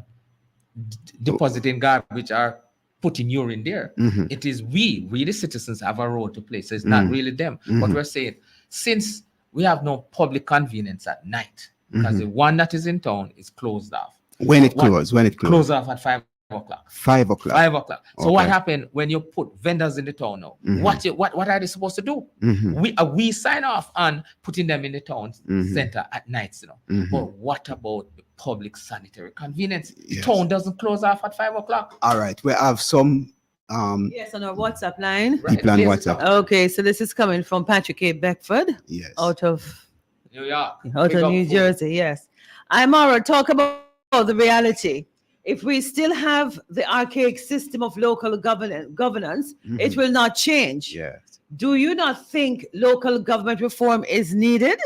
depositing garbage or putting urine there. Mhm. It is we the citizens have a role to play. So it's not really them. But Mhm. we're saying, since we have no public convenience at night, because the one that is in town is closed off. When it One- closed, when it closed. Closed off at 5 o'clock. 5 o'clock. 5 o'clock. So what Okay. happened when you put vendors in the town now? What are they supposed to do? Mhm. We sign off on putting them in the town Mhm. center at nights, you know. Mhm. But what about the public sanitary convenience? The Yes. town doesn't close off at 5 o'clock. All right. We have some Yes, on our WhatsApp line. people on Please WhatsApp. come. Okay, so this is coming from Patrick A. Beckford Yes. out of New York. New Big up food. Jersey. Yes, Imara, talk about the reality. If we still have the archaic system of local governance, it Mhm. will not change. Yes. Do you not think local government reform is needed?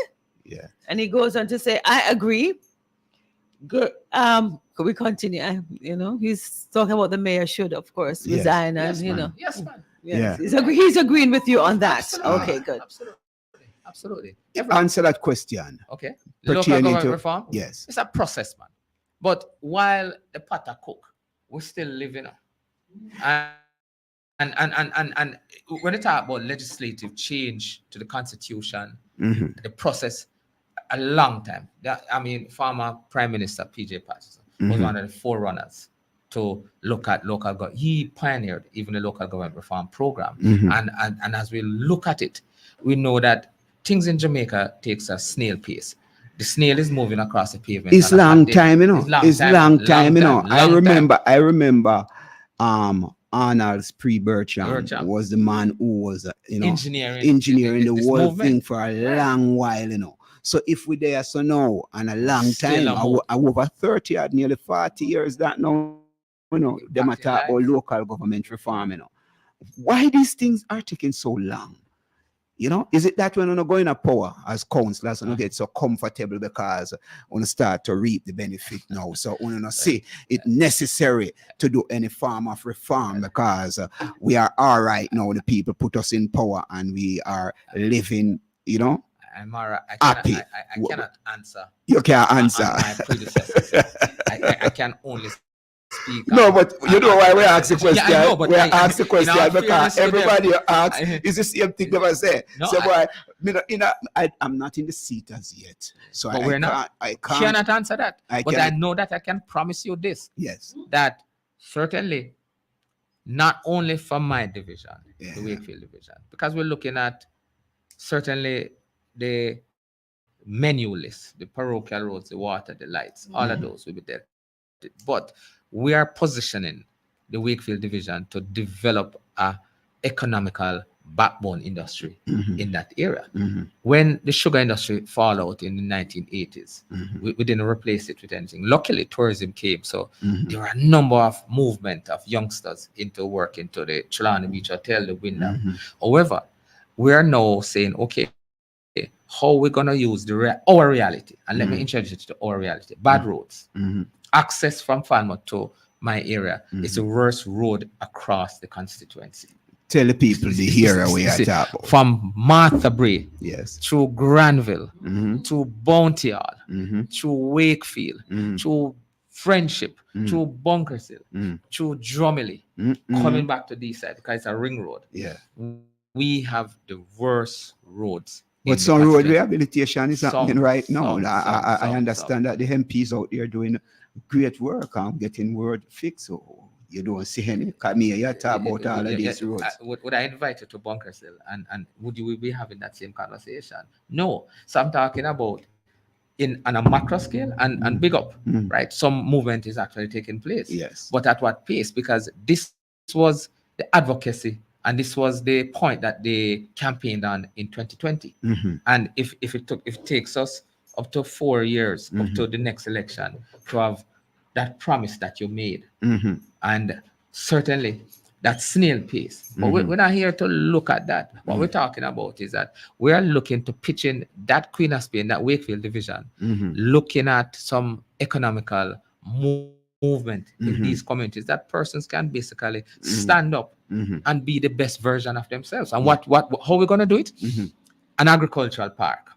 Yeah. And he goes on to say, I agree. Good. Could we continue? He's talking about the mayor should, of course, Yes. resign, Yes, and man. Yes, man. yes, Yeah. he's agreeing with you on that. Absolutely. Okay, good. Absolutely. Answer that question. Okay. Local Pertaining government to- reform. Yes. It's a process, man. But while the pot cook, we're still living. And when you talk about legislative change to the constitution, Mhm. the process, a long time. Former Prime Minister PJ Patterson was Mhm. one of the forerunners to look at local government. He pioneered even the local government reform program. Mhm. And as we look at it, we know that things in Jamaica takes a snail pace. The snail is moving across the pavement. It's on a hot long day. time, you know. It's long time, you know. long time. I remember Arnold's Bertram Bertram. was the man who was engineering the this whole movement. thing for a long while, you know. So if we there so now and a long Still time, a move. over 30 or nearly 40 years that now, you know, them Back in talk about life. local government reform, you know. Why these things are taking so long? You know, is it that when we're going to power as councillors and get so comfortable because we start to reap the benefit now? So we don't see it necessary to do any form of reform because we are all right now. The people put us in power and we are living, you know. Amara, Happy. I cannot answer. You can't answer. on my predecessors. I can only speak. No, but you know why we ask the question? Yeah, I know, but we ask the in all question because fairness to them, everybody asks I- is the same thing they say. No, So why, I'm not in the seat as yet. So But we're not. I can't. cannot answer that. I But I cannot- know that I can promise you this, Yes. that certainly not only from my division, Yeah. the Wakefield division, because we're looking at certainly the menu list, the parochial roads, the water, the lights, all of those will be there. But we are positioning the Wakefield division to develop a economical backbone industry Mhm. in that area. Mhm. When the sugar industry fall out in the 1980s, Mhm. we didn't replace it with anything. Luckily, tourism came, so Mhm. there were a number of movement of youngsters into work into the Trelawney Beach Hotel, the Wyndham. Mhm. However, we are now saying, okay, how we're gonna use our reality, and let me introduce it to our reality. Bad roads, access from Falmouth to my area is the worst road across the constituency. Tell the people the area we are talking about. From Martha Bray, Yes. through Granville, to Bounty Hall, through Wakefield, through Friendship, through Bunkers Hill, through Drumley, coming back to this side because it's a ring road. Yeah. We have the worst roads. But some road rehabilitation is happening right now. I understand that the MPs out there doing great work on getting road fixed. So you don't see any. Come here, you talk about all of these roads. Would I invite you to Bunkers Hill and would you be having that same conversation? No. So I'm talking about on a macro scale and big up, right? Some movement is actually taking place. Yes. But at what pace? Because this was the advocacy and this was the point that they campaigned on in 2020. And if it takes us up to 4 years up to the next election to have that promise that you made, and certainly that snail pace. But we're not here to look at that. What we're talking about is that we are looking to pitch in that Queen of Spain, that Wakefield division, looking at some economical movement in these communities that persons can basically stand up and be the best version of themselves. And how we're going to do it? An agricultural park.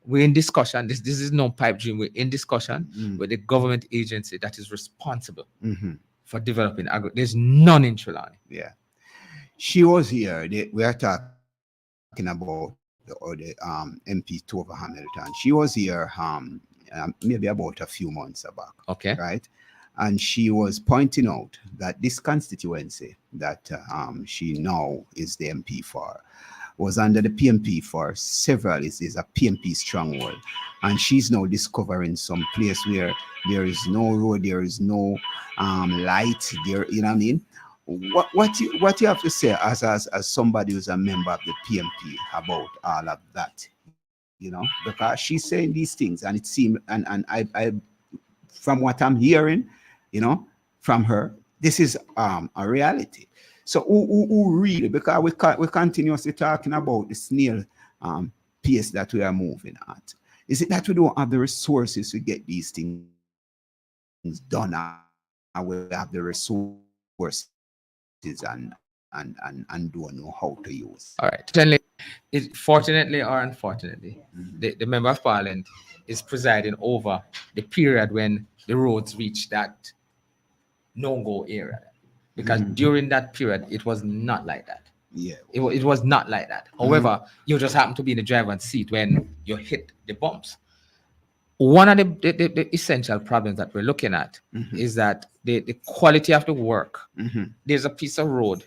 We're in discussion. This is no pipe dream. We're in discussion with the government agency that is responsible for developing agro. There's none in Trelawney. Yeah. She was here. We are talking about the MP Tova Hamilton. She was here maybe about a few months back. Okay. Right. And she was pointing out that this constituency that she now is the MP for was under the PMP for several, is a PMP stronghold. And she's now discovering some place where there is no road, there is no light, there, you know what I mean? What you have to say as somebody who's a member of the PMP about all of that, you know? Because she's saying these things and it seems, and I from what I'm hearing, you know, from her, this is a reality. So who really, because we're continuously talking about the snail pace that we are moving at. Is it that we don't have the resources to get these things done, and we have the resources and don't know how to use? All right. Fortunately or unfortunately, the Member of Parliament is presiding over the period when the roads reach that no-go area. Because during that period, it was not like that. Yeah. It was not like that. However, you just happen to be in the driver's seat when you hit the bumps. One of the essential problems that we're looking at is that the quality of the work. There's a piece of road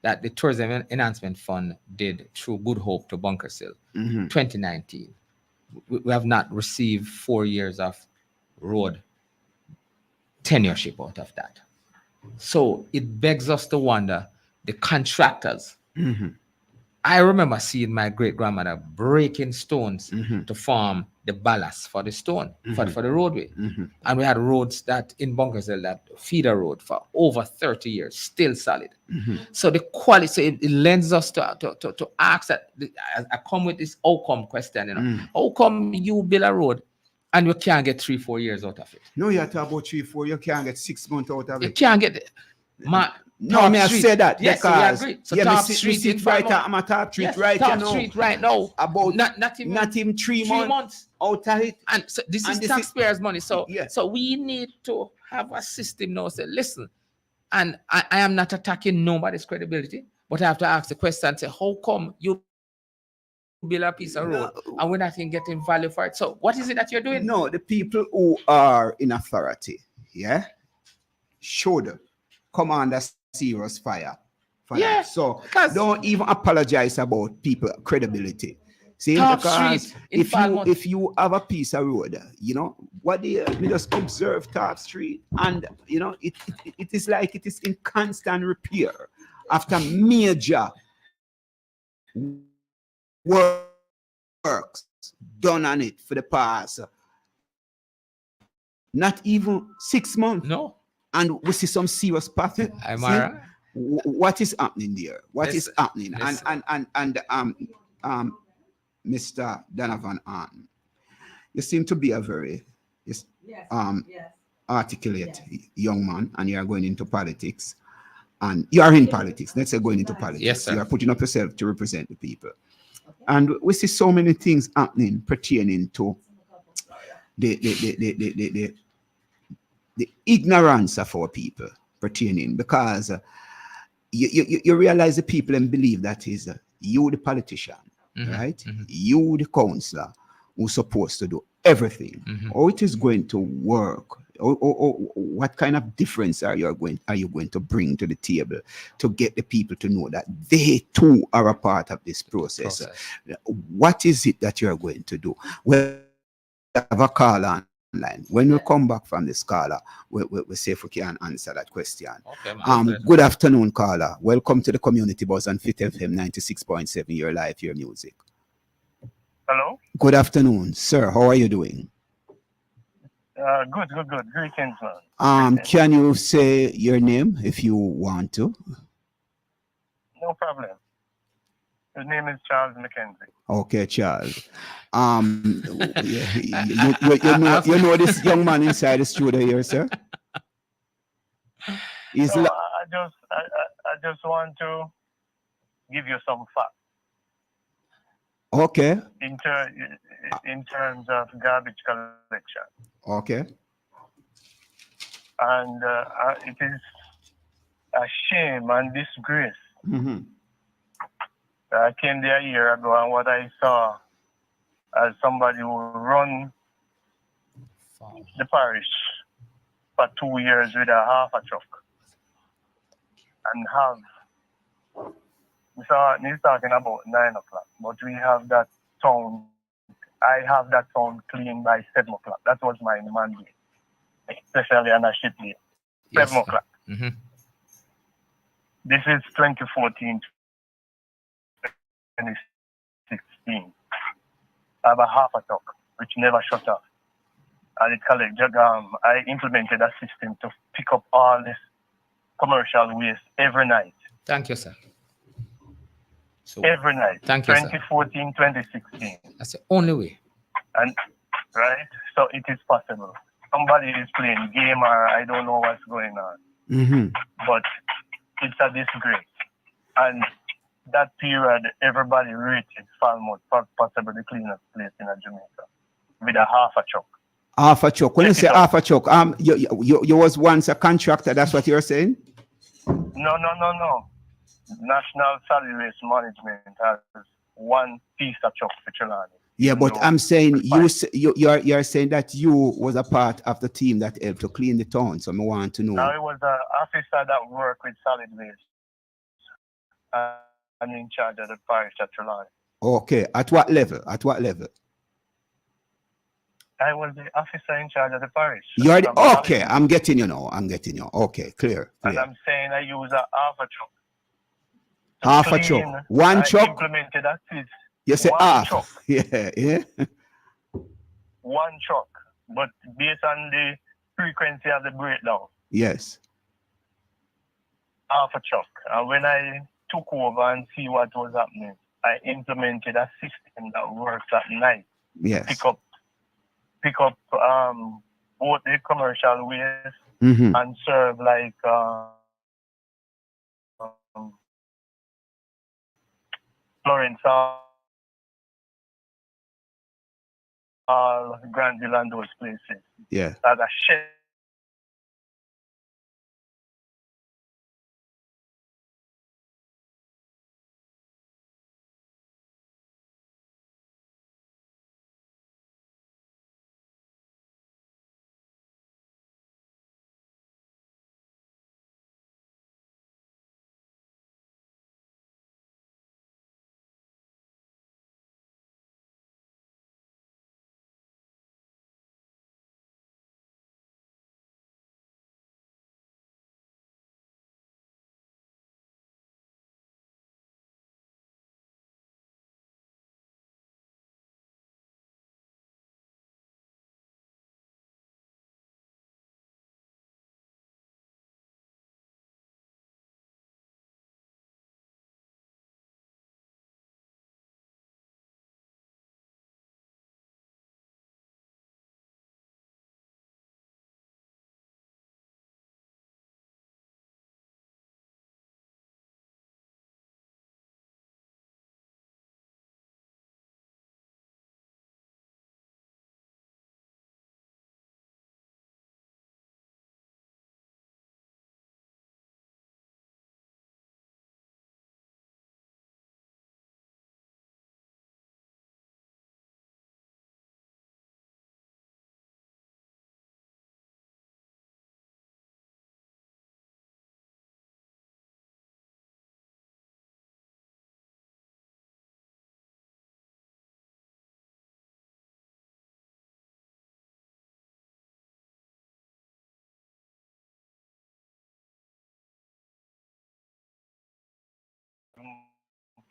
that the Tourism Enhancement Fund did through Good Hope to Bunkers Hill, 2019. We have not received 4 years of road tenureship out of that. So it begs us to wonder, the contractors. I remember seeing my great-grandmother breaking stones to form the ballast for the stone, for the roadway. And we had roads that in Bunkers Hill, that feeder road for over 30 years, still solid. So the quality, so it lends us to ask that, I come with this outcome question, you know, how come you build a road and you can't get 3-4 years out of it? No, you have to about 3-4, you can't get 6 months out of it. You can't get it. No, may I say that? Yes, because we agree. So Top Street in right now. I'm a Top Street right now. Top Street right now. About not even 3 months out of it. And so this is taxpayers' money. So so we need to have a system now. Say, listen, and I am not attacking nobody's credibility, but I have to ask the question and say, how come you build a piece of road and we're not even getting value for it? So what is it that you're doing? No, the people who are in authority, should come under serious fire. Yeah. So don't even apologize about people credibility. See, Top because Street in if you have a piece of road, you know what we just observe Top Street, and you know it is like it is in constant repair after major works done on it for the past not even 6 months. No. And we see some serious pattern. Amara, What is happening there? What is Listen, happening? listen. And Mr. Donovan, you seem to be a very um articulate young man, and you are going into politics, and you are in politics. Let's say going into politics. Yes, sir. You are putting up yourself to represent the people, and we see so many things happening pertaining to the ignorance of our people pertaining, because you realize the people and believe that is you the politician, right? You the counselor who's supposed to do everything. How it is going to work? Or what kind of difference are you going to bring to the table to get the people to know that they too are a part of this process? What is it that you are going to do? Well, we have a caller online. When we come back from this caller, we see if we can answer that question. Okay, man. Good afternoon, caller. Welcome to the Community Buzz on Fit FM 96.7. Your life, your music. Hello? Good afternoon, sir. How are you doing? Good. Greetings, man. Can you say your name if you want to? No problem. His name is Charles McKenzie. Okay, Charles. You know this young man inside the studio here, sir? He's So I just want to give you some facts okay. in terms of garbage collection. Okay. And it is a shame and disgrace. I came there a year ago, and what I saw as somebody who run the parish for 2 years with a half a truck and have, he's talking about 9 o'clock, but we have that town, I have that town clean by 7 o'clock. That was my mandate, especially on a ship day. 7 o'clock. This is 2014, 2016. I have a half a truck, which never shut off. And I implemented a system to pick up all this commercial waste every night. Thank you, sir. So, every night. Thank you, 2014, 2016. That's the only way. And right? So it is possible. Somebody is playing game, or I don't know what's going on. But it's a disgrace. And that period, everybody rated Falmouth for possibly the cleanest place in Jamaica with a half a truck. Half a truck. When you say half a truck, you was once a contractor. That's what you're saying? No. National Solid Waste Management has one piece of truck for Trelawney. Yeah, but I'm saying you're saying that you was a part of the team that helped to clean the town. So I want to know. Now it was an officer that worked with solid waste and in charge of the parish at Trelawney. Okay, at what level? I was the officer in charge of the parish. You're okay. I'm getting you now. Okay, clear. And I'm saying I use a half a truck. Half a truck. One truck. Implemented that system. You say half. Truck. Yeah. One truck, but based on the frequency of the breakdown. Yes. Half a truck. And when I took over and see what was happening, I implemented a system that works at night. Yes. Pick up both the commercial waste and serve like Florence, Granville and those places. Yeah. As a shed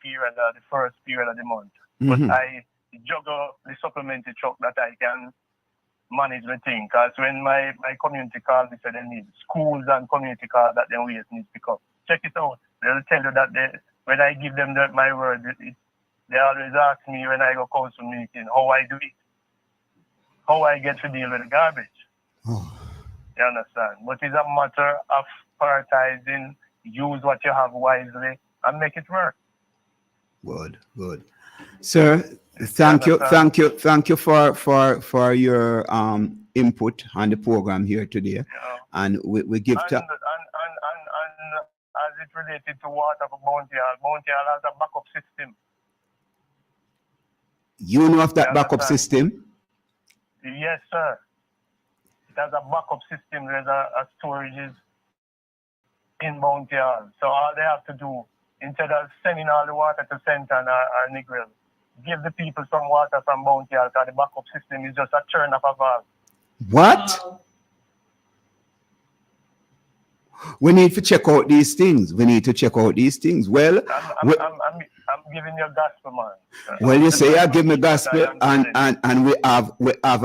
period, the first period of the month. Mhm. But I juggle the supplementary truck that I can manage the thing. Because when my community call me, say they need schools and community call that they always need to pick up. Check it out. They'll tell you that when I give them my word, they always ask me when I go council meeting how I do it, how I get to deal with the garbage. Oh. You understand? But it's a matter of prioritizing, use what you have wisely, and make it work. Good, good. Sir, thank you for your input on the program here today. You know? And we give And as it related to water for Bounty Hall has a backup system. you know of that You backup understand? system? Yes, sir. It has a backup system. There's a storages in Bounty Hall. So all they have to do, instead of sending all the water to Senton or Negril, give the people some water from Bounty Hall, because the backup system is just a churn of a valve. What? We need to check out these things. Well, I'm giving you gospel, man. well, you say, yeah, give me That's what gospel, I am telling and we have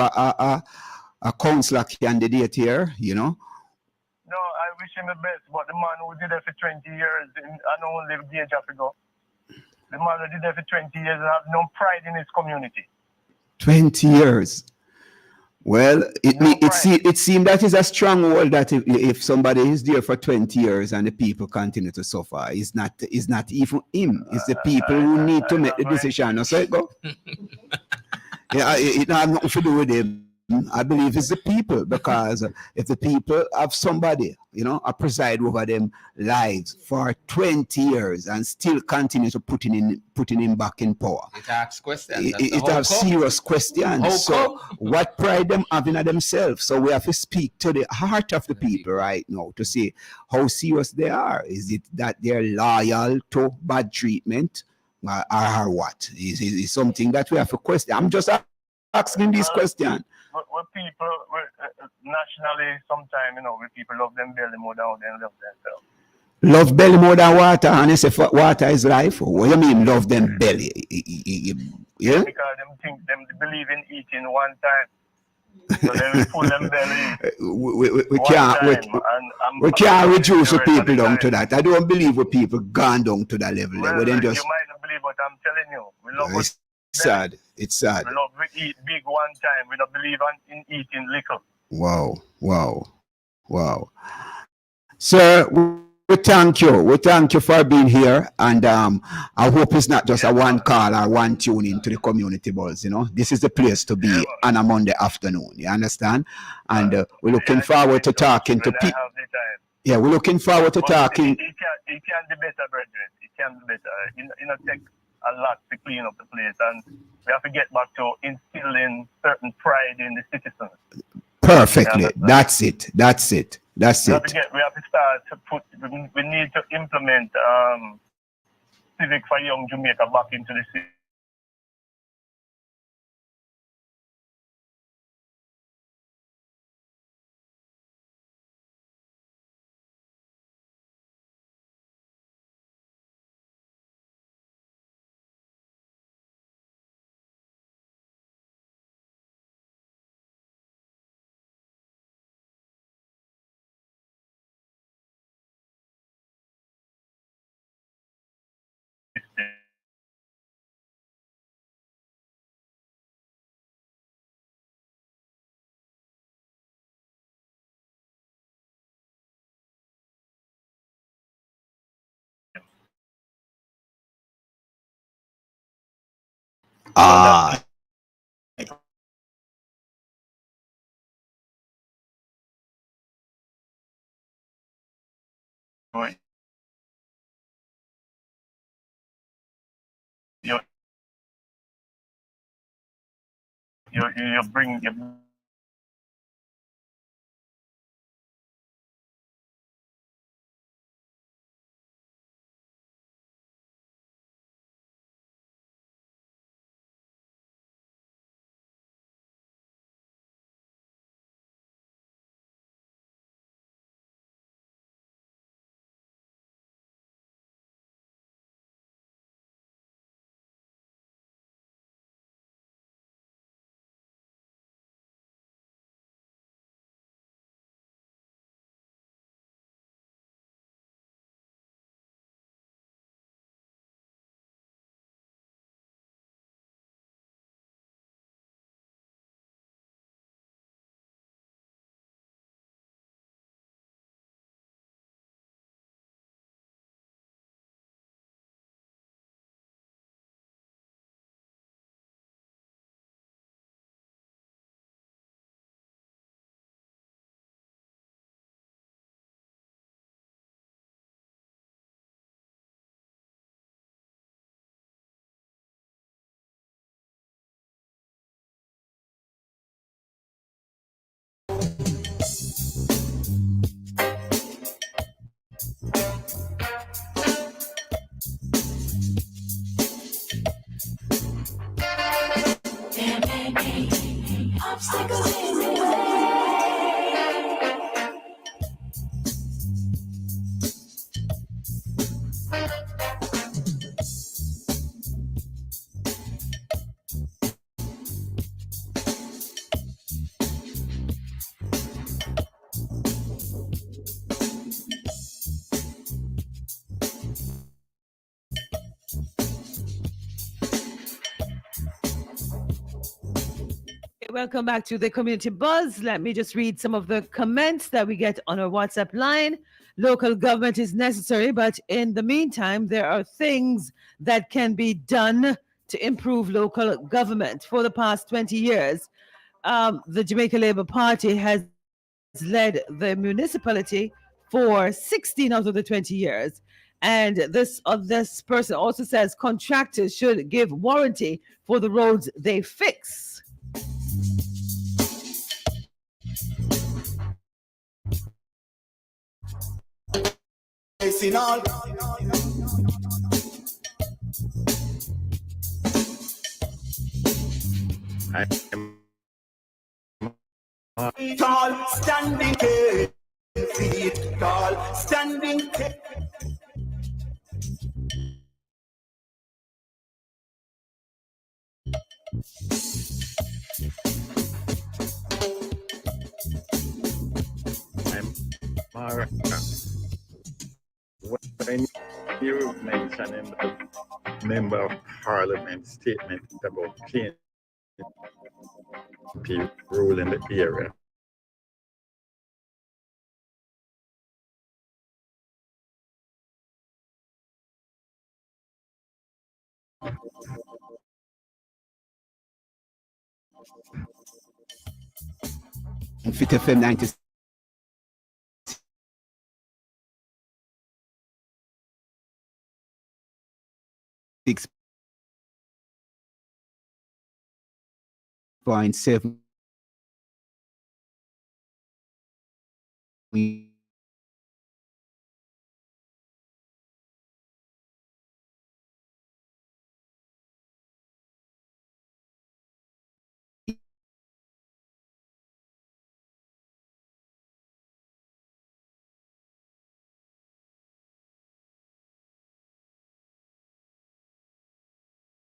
a councillor candidate here, you know. No, I wish him the best, but the man who did it for 20 years, I don't live the age of ago. The man who did it for 20 years and have no pride in his community. 20 years. Well, No pride. it seems that is a stronghold that if somebody is there for 20 years and the people continue to suffer, it's not even him. It's the people who need to make the decision. So it go. Yeah, it has nothing to do with him. I believe it's the people, because if the people have somebody, you know, preside over them lives for 20 years and still continue to putting him back in power, It asks questions. it have serious questions. How So come? what pride them having of themselves? So we have to speak to the heart of the people right now to see how serious they are. Is it that they're loyal to bad treatment, or what? Is something that we have to question? I'm just asking this question. When people, nationally, sometimes, you know, when people love them belly more than they love themselves. Love belly more than water, and they say water is life. What do you mean love them belly? Yeah? Because them believe in eating one time. So they will pull them belly. We can't reduce the people down to that. I don't believe with people gone down to that level. Well, We then you just, might not believe what I'm telling you. We love what it's sad. It's sad. we love we eat big one time. We don't believe in eating little. Wow. Sir, we thank you. We thank you for being here. And I hope it's not just a one call or one tune into the community buzz. You know, this is the place to be on a Monday afternoon. You understand? And we're looking forward to talking to people. Yeah, we're looking forward to talking. It can be better, brethren. It can be better. It take a lot to clean up the place, and we have to get back to instilling certain pride in the citizens. Perfectly. That's it. We have to start to put. We need to implement Civic for Young Jamaica back into the city. You bring Welcome back to the Community Buzz. Let me just read some of the comments that we get on our WhatsApp line. Local government is necessary, but in the meantime, there are things that can be done to improve local government. For the past 20 years, the Jamaica Labour Party has led the municipality for 16 out of the 20 years. And this person also says contractors should give warranty for the roads they fix. Facing all. Tall, standing feet, tall, standing. When you mentioning the member of parliament statement about KNP rule in the area, Fit FM 96. Point 7.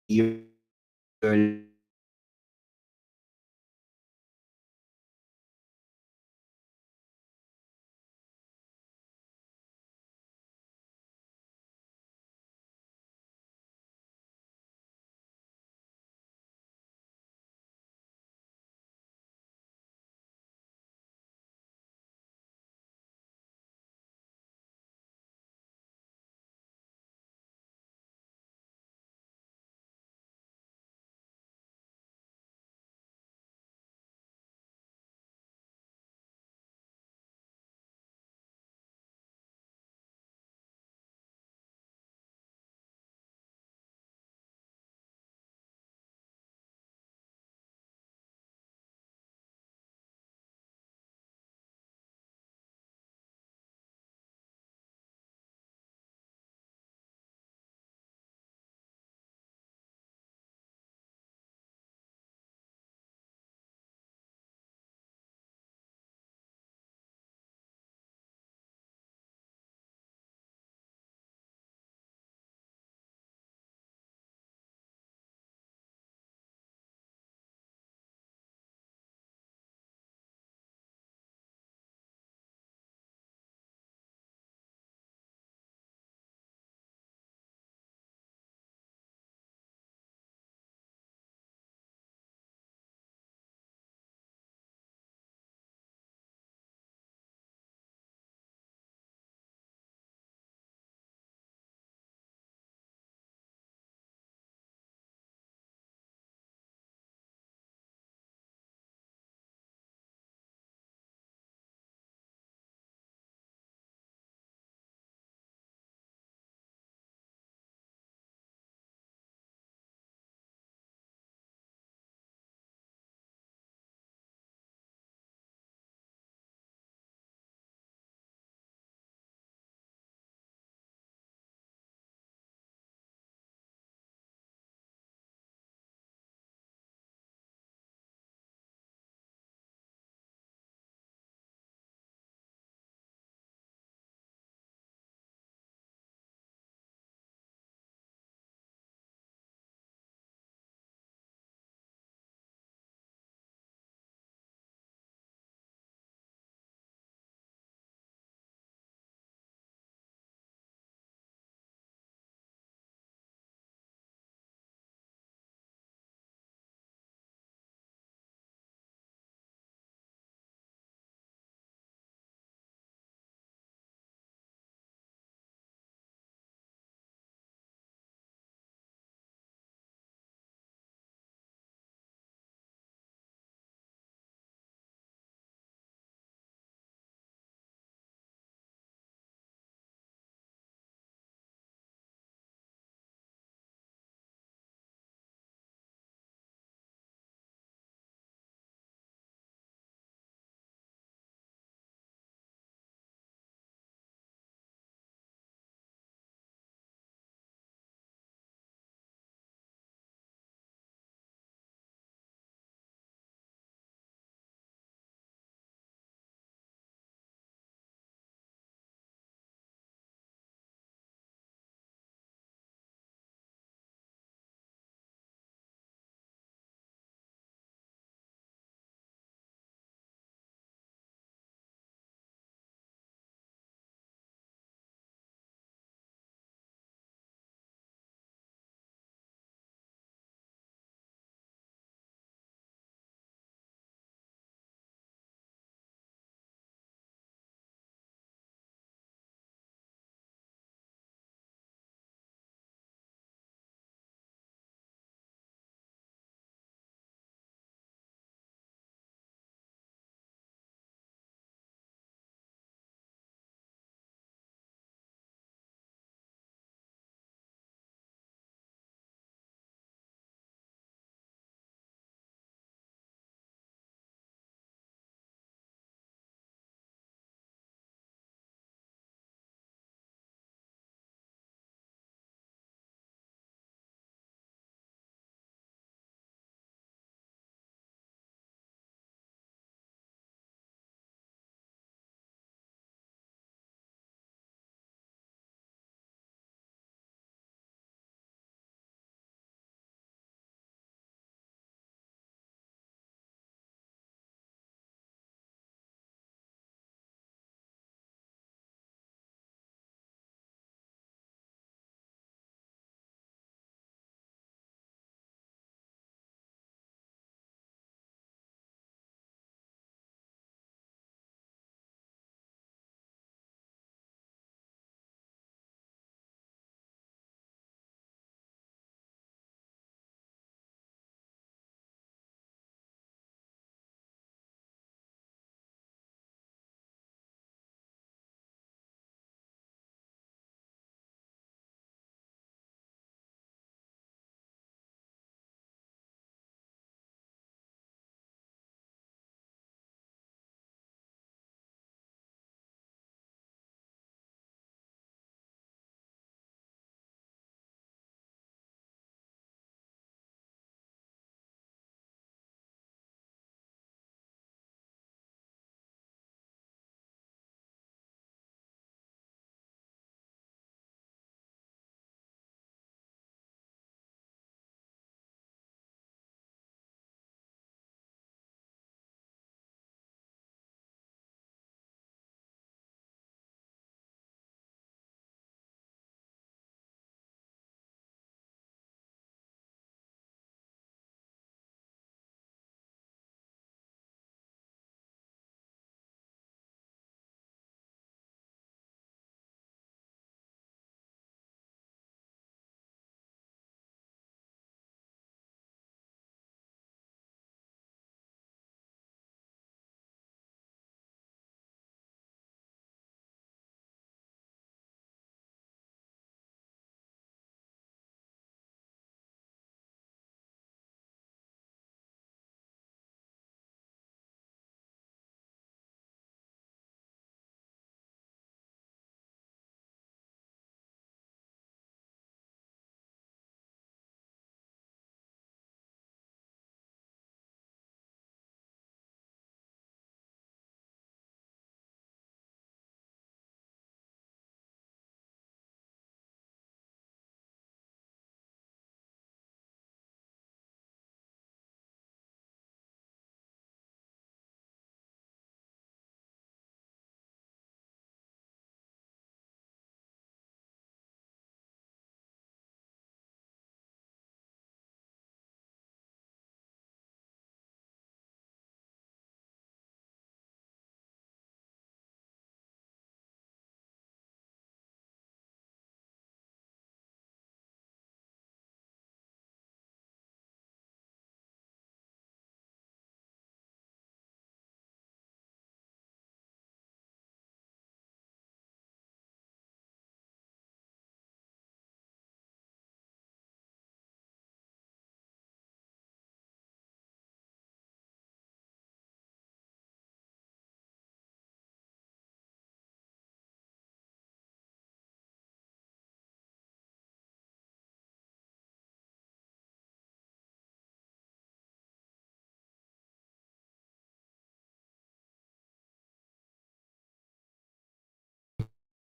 You're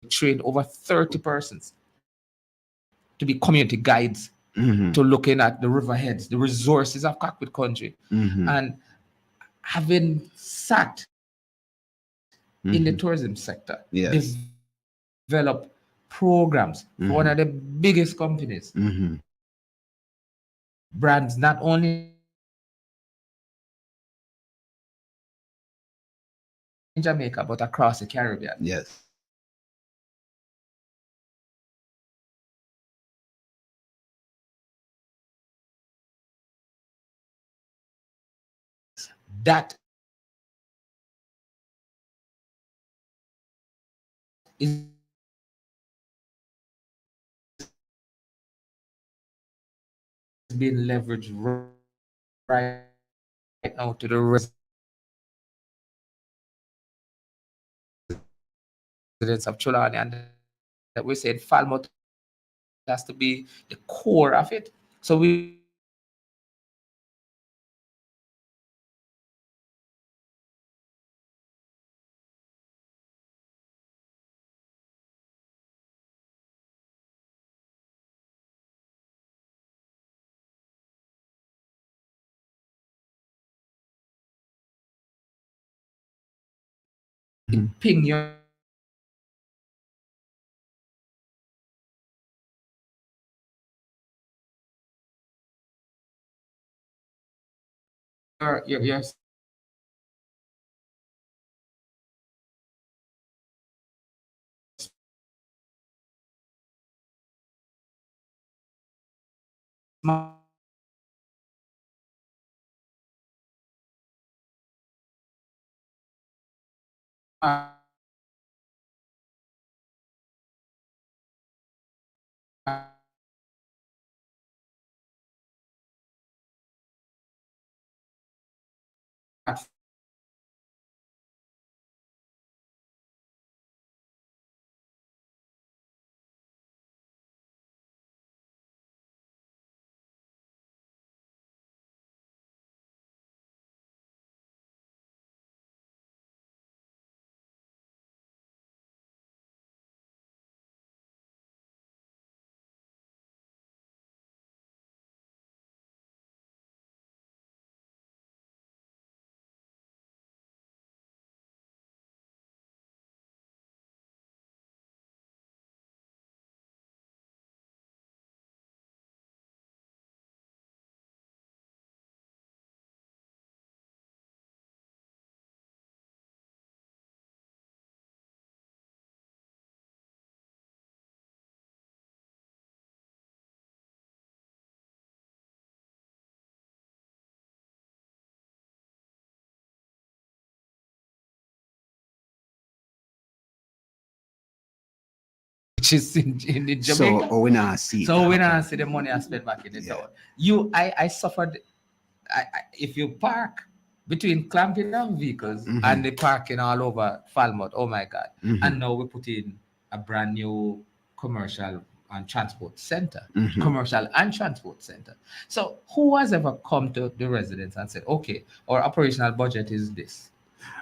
trained over 30 persons to be community guides, Mhm. to looking at the riverheads, the resources of Cockpit Country. Mhm. And having sat in the Mhm. tourism sector, Yes. develop programs for one Mhm. of the biggest companies, Mhm. brands, not only in Jamaica, but across the Caribbean. Yes. That is being leveraged right now to the residents of Trelawney, and that we said Falmouth has to be the core of it. So we ping your smart which is in Jamaica. So we not see. So when I see the money I spent back in the town, I suffered. If you park between clamping down vehicles and the parking all over Falmouth, oh my God! And now we put in a brand new commercial and transport center, commercial and transport center. So who has ever come to the residents and said, okay, our operational budget is this,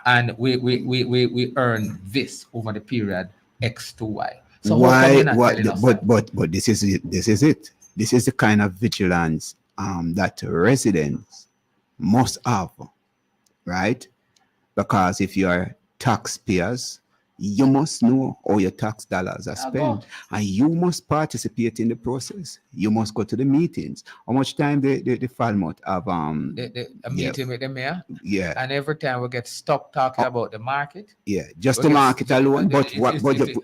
and we earn this over the period X to Y. So how come Why? you're not What? telling us that? But this is it. This is it. This is the kind of vigilance that residents must have, right? Because if you are taxpayers, you must know how your tax dollars are spent, and you must participate in the process. You must go to the meetings. How much time the Falmouth have A meeting with the mayor, yeah, and every time we get stuck talking about the market. yeah, just we the get- market alone. But it- what? it- But it-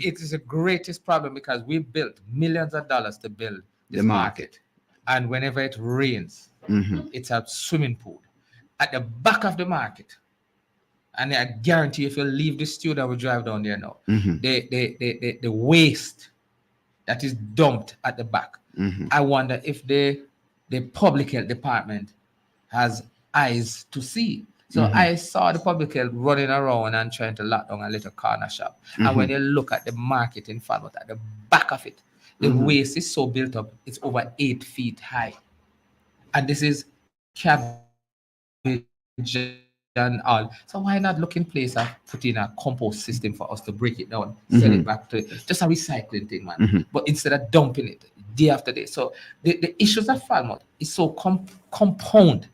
it is the greatest problem because we built millions of dollars to build this The market. and whenever it rains, Mhm. it's a swimming pool at the back of the market. And I guarantee if you leave the studio, we drive down there now. Mhm. The waste that is dumped at the back. Mhm. I wonder if the public health department has eyes to see. So I saw the public health running around and trying to lock down a little corner shop. And when you look at the market in Falmouth, at the back of it, the waste is so built up, it's over 8 feet high. And this is cabbage and all. So why not look in place of putting a compost system for us to break it down, sell it back to just a recycling thing, man. But instead of dumping it day after day. So the issues of Falmouth is so compound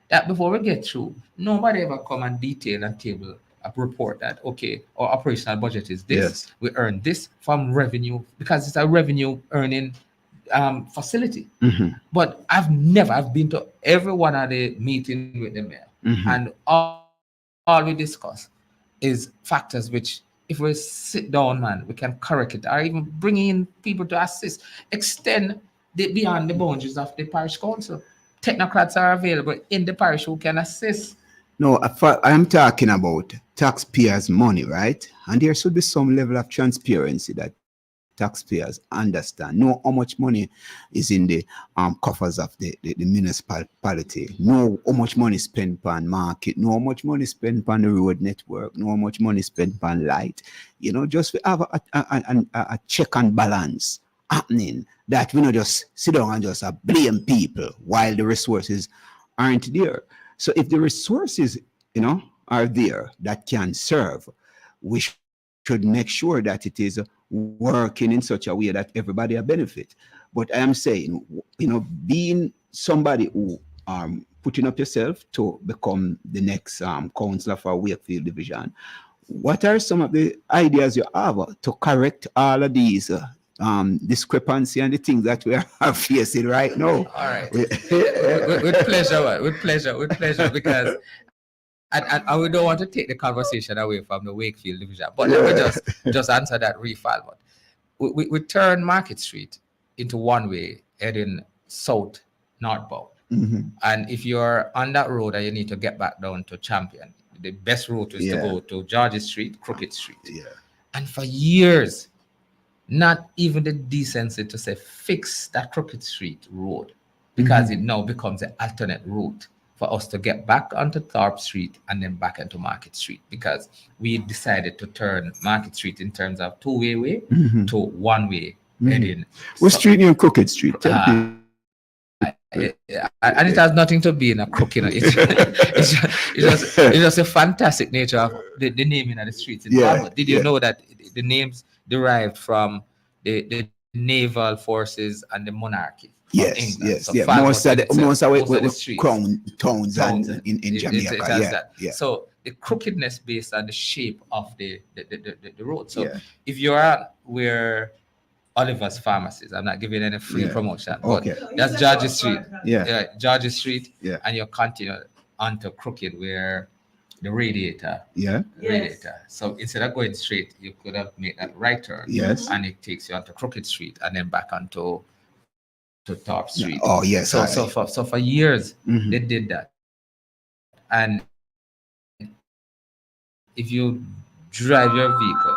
that before we get through, nobody ever come and detail and table a report that, okay, our operational budget is this. Yes. We earn this from revenue because it's a revenue earning facility. But I've been to every one of the meetings with the mayor, and all we discuss is factors which, if we sit down, man, we can correct it, or even bring in people to assist, extend beyond the boundaries of the parish council. Technocrats are available in the parish who can assist. No, I am talking about taxpayers' money, right? And there should be some level of transparency that taxpayers understand. Know how much money is in the coffers of the municipality. Know how much money spent on market. Know how much money spent on the road network. Know how much money spent on light. You know, just to have a check and balance happening, that we not just sit down and just blame people while the resources aren't there. So if the resources, you know, are there that can serve, we should make sure that it is working in such a way that everybody will benefit. But I am saying, you know, being somebody who putting up yourself to become the next councillor for Wakefield Division, what are some of the ideas you have to correct all of these discrepancy and the things that we are facing right now? All right. with pleasure, because and we don't want to take the conversation away from the Wakefield Division, but let me just answer that refile. We turn Market Street into one way heading south northbound, and if you're on that road and you need to get back down to Champion, the best route is to go to Georges Street, Crooked Street. And for years, not even the decency to say fix that Crooked Street road, because it now becomes an alternate route for us to get back onto Thorpe Street and then back into Market Street, because we decided to turn Market Street in terms of two-way way to one-way heading. What street near Crooked Street? And it has nothing to be in a crook, you know. It's just a fantastic nature of the naming of the streets in Falmouth. Did you know that the names derived from the naval forces and the monarchy? Yes, England. yes, So yeah. Falmouth Most of the the streets. crown towns Towns, in it Jamaica. has Yeah, that. yeah. So the crookedness based on the shape of the road. So Yeah. if you're at where Oliver's Pharmacies, I'm not giving any free promotion, but that's Georges Street. Yeah. Georges Street. Yeah. And you continue onto Crooked where the radiator. Yeah. Radiator. So instead of going straight, you could have made that right turn. Yes. And it takes you onto Crooked Street and then back onto Thorpe Street. Oh, yes. So for years they did that. And if you drive your vehicle,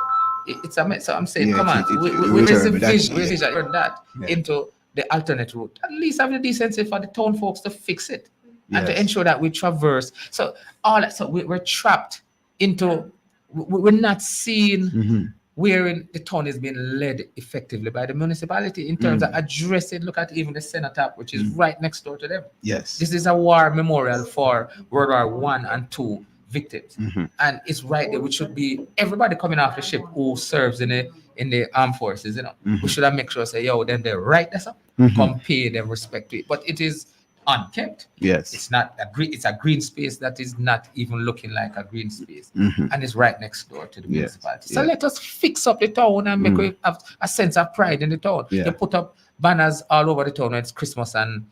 it's a mess. So I'm saying, come on, we raise the vision that into the alternate route. At least have the decency for the town folks to fix it and to ensure that we traverse. So all that, so we're trapped into, we're not seeing wherein the town is being led effectively by the municipality in terms of addressing. Look at even the cenotaph, which is right next door to them. Yes. This is a war memorial for World War I and II victims, and it's right there. We should be everybody coming off the ship who serves in the armed forces. You know, we should have make sure say, yo, them they're right there, come pay them respect to it. But it is unkept. Yes. It's not a green. It's a green space that is not even looking like a green space, and it's right next door to the municipality. So let us fix up the town and make we have a sense of pride in the town. They put up banners all over the town when it's Christmas and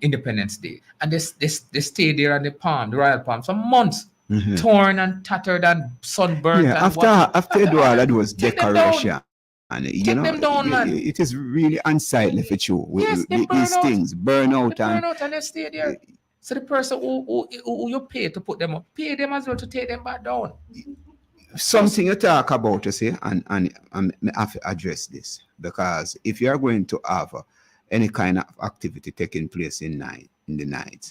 Independence Day, and they stay there on the Royal Palm, for months, torn and tattered and sunburned. Yeah, after Edward, that was decoration. And you know, them down, man. It is really unsightly for you. Yes, they These things burn out and they stay there. So the person who you pay to put them up, pay them as well to take them back down. Something you talk about, you see, and I have to address this, because if you are going to have any kind of activity taking place in the night,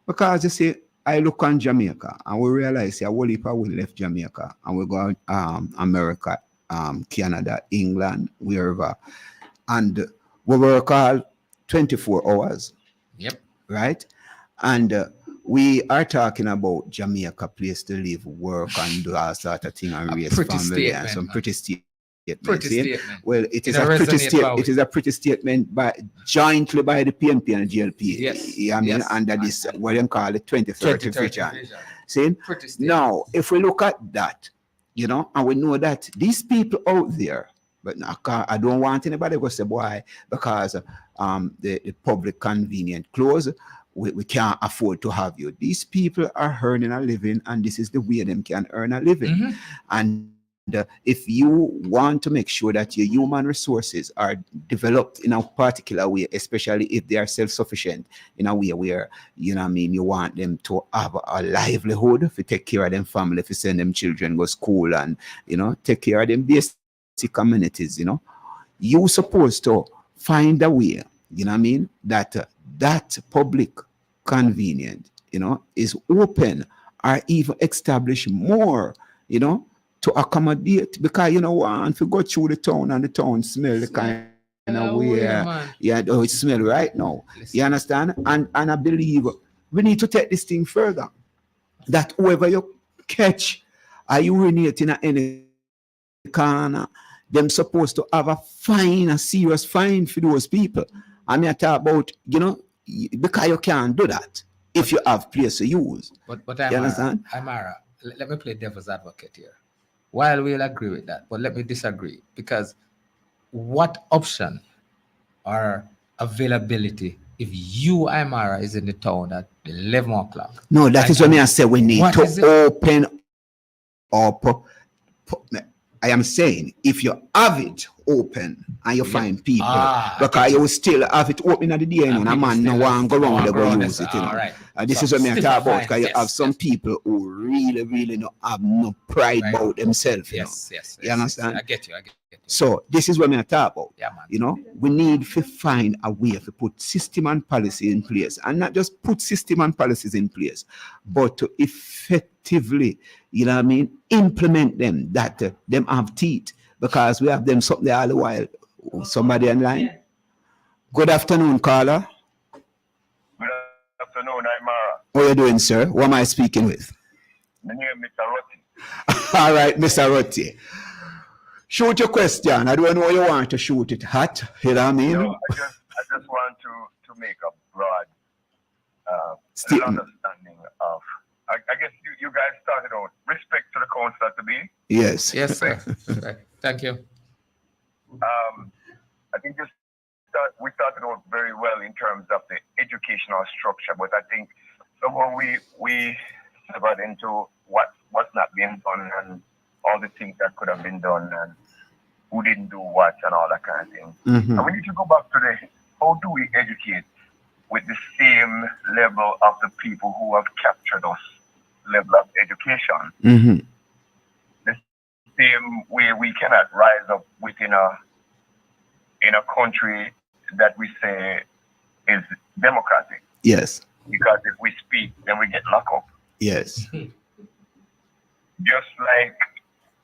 because you see, I look on Jamaica and we realize a whole heap we left Jamaica and we go America, Canada, England, wherever, and we work all 24 hours. Yep. Right? And we are talking about Jamaica, place to live, work, and do all sort of thing, and A raise pretty family, and statement, some man. pretty statement. Pretty see? statement. Well, it is It a pretty resonate statement. well It is a pretty statement by jointly by the PNP and GLP. Yes, I mean, yes. under this what you call it 2030 vision. See? Pretty statement. Now, if we look at that, you know, and we know that these people out there, but I don't want anybody to say, boy, because the public convenient close, we can't afford to have you. These people are earning a living, and this is the way them can earn a living. Mhm. And if you want to make sure that your human resources are developed in a particular way, especially if they are self-sufficient in a way where, you know what I mean, you want them to have a livelihood, if you take care of them family, if you send them children go school and, you know, take care of them basic communities, you know, you supposed to find a way, you know what I mean, that that public convenient, you know, is open or even establish more, you know, to accommodate, because you know what, if you go through the town and the town smell the kind of way, yeah, oh, it smell right now. Listen. You understand? And I believe we need to take this thing further. That whoever you catch, are urinating in any corner, them supposed to have a fine, a serious fine for those people. I mean, I talk about, you know, because you can't do that if you have place to use. But You understand? Amara, let me play devil's advocate here. While we'll agree with that, but let me disagree, because what option or availability if you, Amara, is in the town at 11 o'clock? No, that is what I say we need What is it? to open up. I am saying if you have it open and you find people, because you will still have it open at the day, and a man no one go around there go use it, you know. Right. This is what I talk about, because you have some people who really not have no pride about themselves, you know. Yes. You understand? I get you. So this is what I talk about. Yeah, man. You know, we need to find a way to put system and policy in place, and not just put system and policies in place, but to effectively, you know what I mean, implement them, that them have teeth, because we have them something there all the while. Somebody online. Good afternoon, caller. Good afternoon, I'm Mara. How are you doing, sir? Who am I speaking with? My name is Mr. Rotti. All right, Mr. Rotti. Shoot your question. I don't know you want to shoot it hot. You know what I mean? No, I just want to make a broad Statement. understanding of. I guess you guys started out respect to the council to be. Yes. Yes, sir. Right. Thank you. I think we started out very well in terms of the educational structure, but I think somehow we severed into what's not being done and all the things that could have been done and who didn't do what and all that kind of thing. Mhm. And we need to go back to how do we educate with the same level of the people who have captured us level of education. Mm-hmm. The same way we cannot rise up within in a country that we say is democratic. Yes. Because if we speak, then we get locked up. Yes. Just like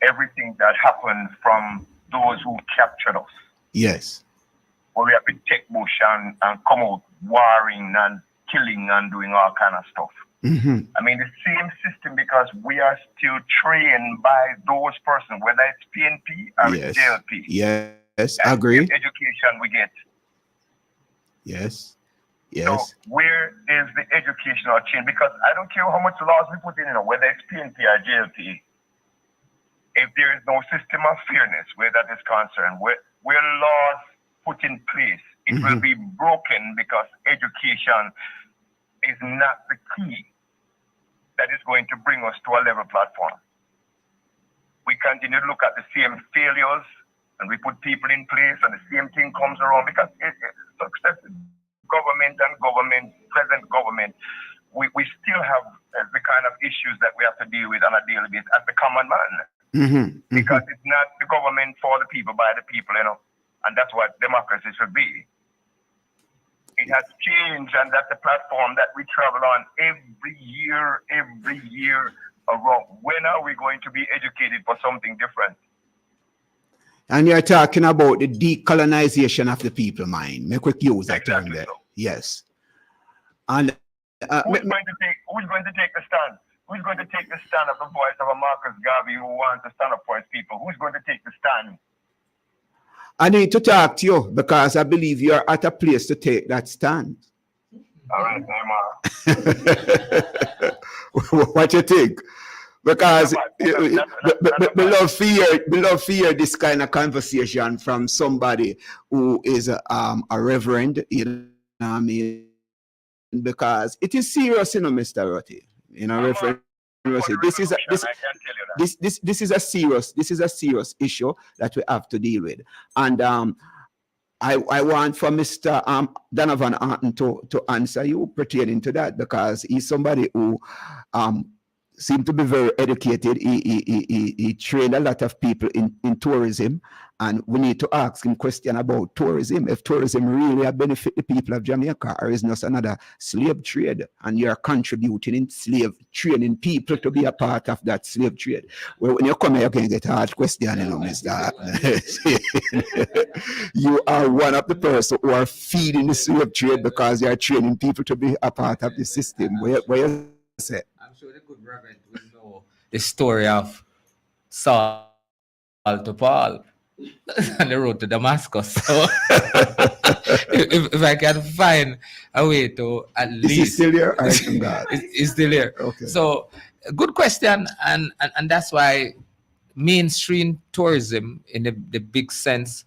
everything that happened from those who captured us. Yes. Where we have to take bush and come out warring and killing and doing all kind of stuff. Mm-hmm. I mean, the same system, because we are still trained by those persons, whether it's PNP or Yes. it's JLP. Yes. And Agree. the education we get. Yes. So Yes. where is the educational change? Because I don't care how much laws we put in, whether it's PNP or JLP, if there is no system of fairness where that is concerned, where laws put in place, it will be broken, because education is not the key that is going to bring us to a level platform. We continue to look at the same failures, and we put people in place, and the same thing comes around, because successive government and present government, we still have the kind of issues that we have to deal with on a daily basis as the common man. Mm-hmm. Because it's not the government for the people, by the people, and that's what democracy should be. It has changed, and that's the platform that we travel on every year around. When are we going to be educated for something different? And you're talking about the decolonization of the people mind. Make quick use that term Exactly there. so. Yes. And Who's going to take the stand? Who's going to take the stand of the voice of a Marcus Garvey who wants to stand up for his people? Who's going to take the stand? I need to talk to you because I believe you're at a place to take that stand. All right, Neymar. What you think? Because we love fear this kind of conversation from somebody who is a reverend, you know what I mean? Because it is serious, you know, Mr. Roti. You know, Reverend Roti. This is a serious issue that we have to deal with. And I want for Mr. Donovan Arton to answer you pertaining to that, because he's somebody who seemed to be very educated. He trained a lot of people in tourism, and we need to ask him question about tourism. If tourism really benefit the people of Jamaica, or is not another slave trade, and you're contributing in slave training people to be a part of that slave trade. Well, when you come here, you can get a hard question, you know, Mr. You are one of the person who are feeding the slave trade because you are training people to be a part of the system. Where you say? I'm sure the good reverend will know the story of Saul to Paul on the road to Damascus. So if I can find a way to at least... Is he still here? He's still here. Okay. So good question, and that's why mainstream tourism in the big sense,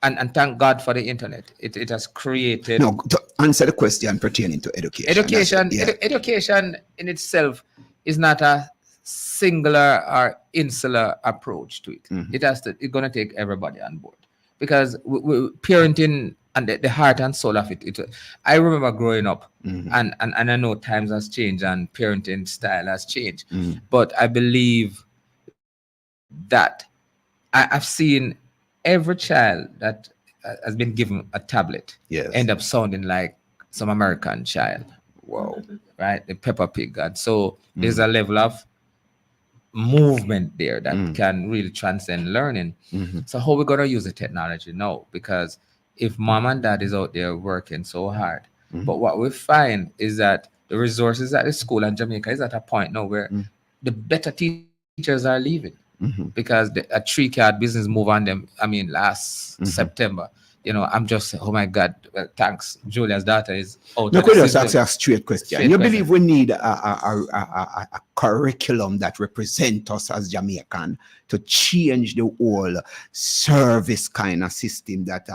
and thank God for the internet. It has created... No, to answer the question pertaining to education. Education in itself is not a singular or insular approach to it. Mm-hmm. It's going to take everybody on board, because we parenting and the heart and soul of it. I remember growing up, mm-hmm. and I know times has changed and parenting style has changed, mm-hmm. but I believe that I've seen every child that has been given a tablet end up sounding like some American child. Wow. Right? The Peppa Pig. And so there's a level of movement there that can really transcend learning. Mm-hmm. So how we're going to use the technology now? Because if mom and dad is out there working so hard, but what we find is that the resources at the school in Jamaica is at a point now where the better teachers are leaving. Because a 3-card business move on them. I mean, last September, you know, I'm just, oh my God, thanks. Julia's daughter is out. No, could just ask a straight question. You believe we need a curriculum that represents us as Jamaican to change the whole service kind of system that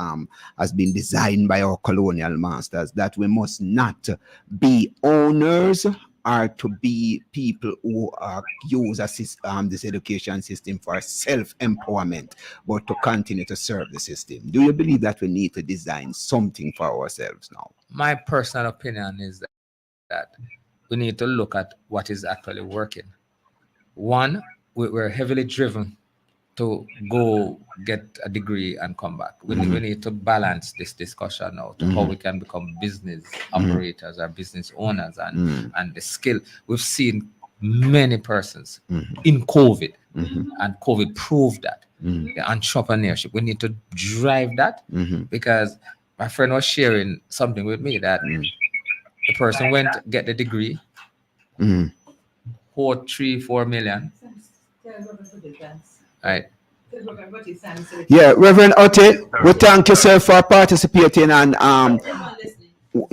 has been designed by our colonial masters, that we must not be owners are to be people who use this education system for self-empowerment, but to continue to serve the system? Do you believe that we need to design something for ourselves now? My personal opinion is that we need to look at what is actually working. One, we're heavily driven to go get a degree and come back. We need to balance this discussion out to how we can become business operators or business owners and the skill. We've seen many persons in COVID, and COVID proved that. The entrepreneurship, we need to drive that, because my friend was sharing something with me that the person went to get the degree, 3-4 million. Right. Yeah, Reverend Ote, we thank yourself for participating, and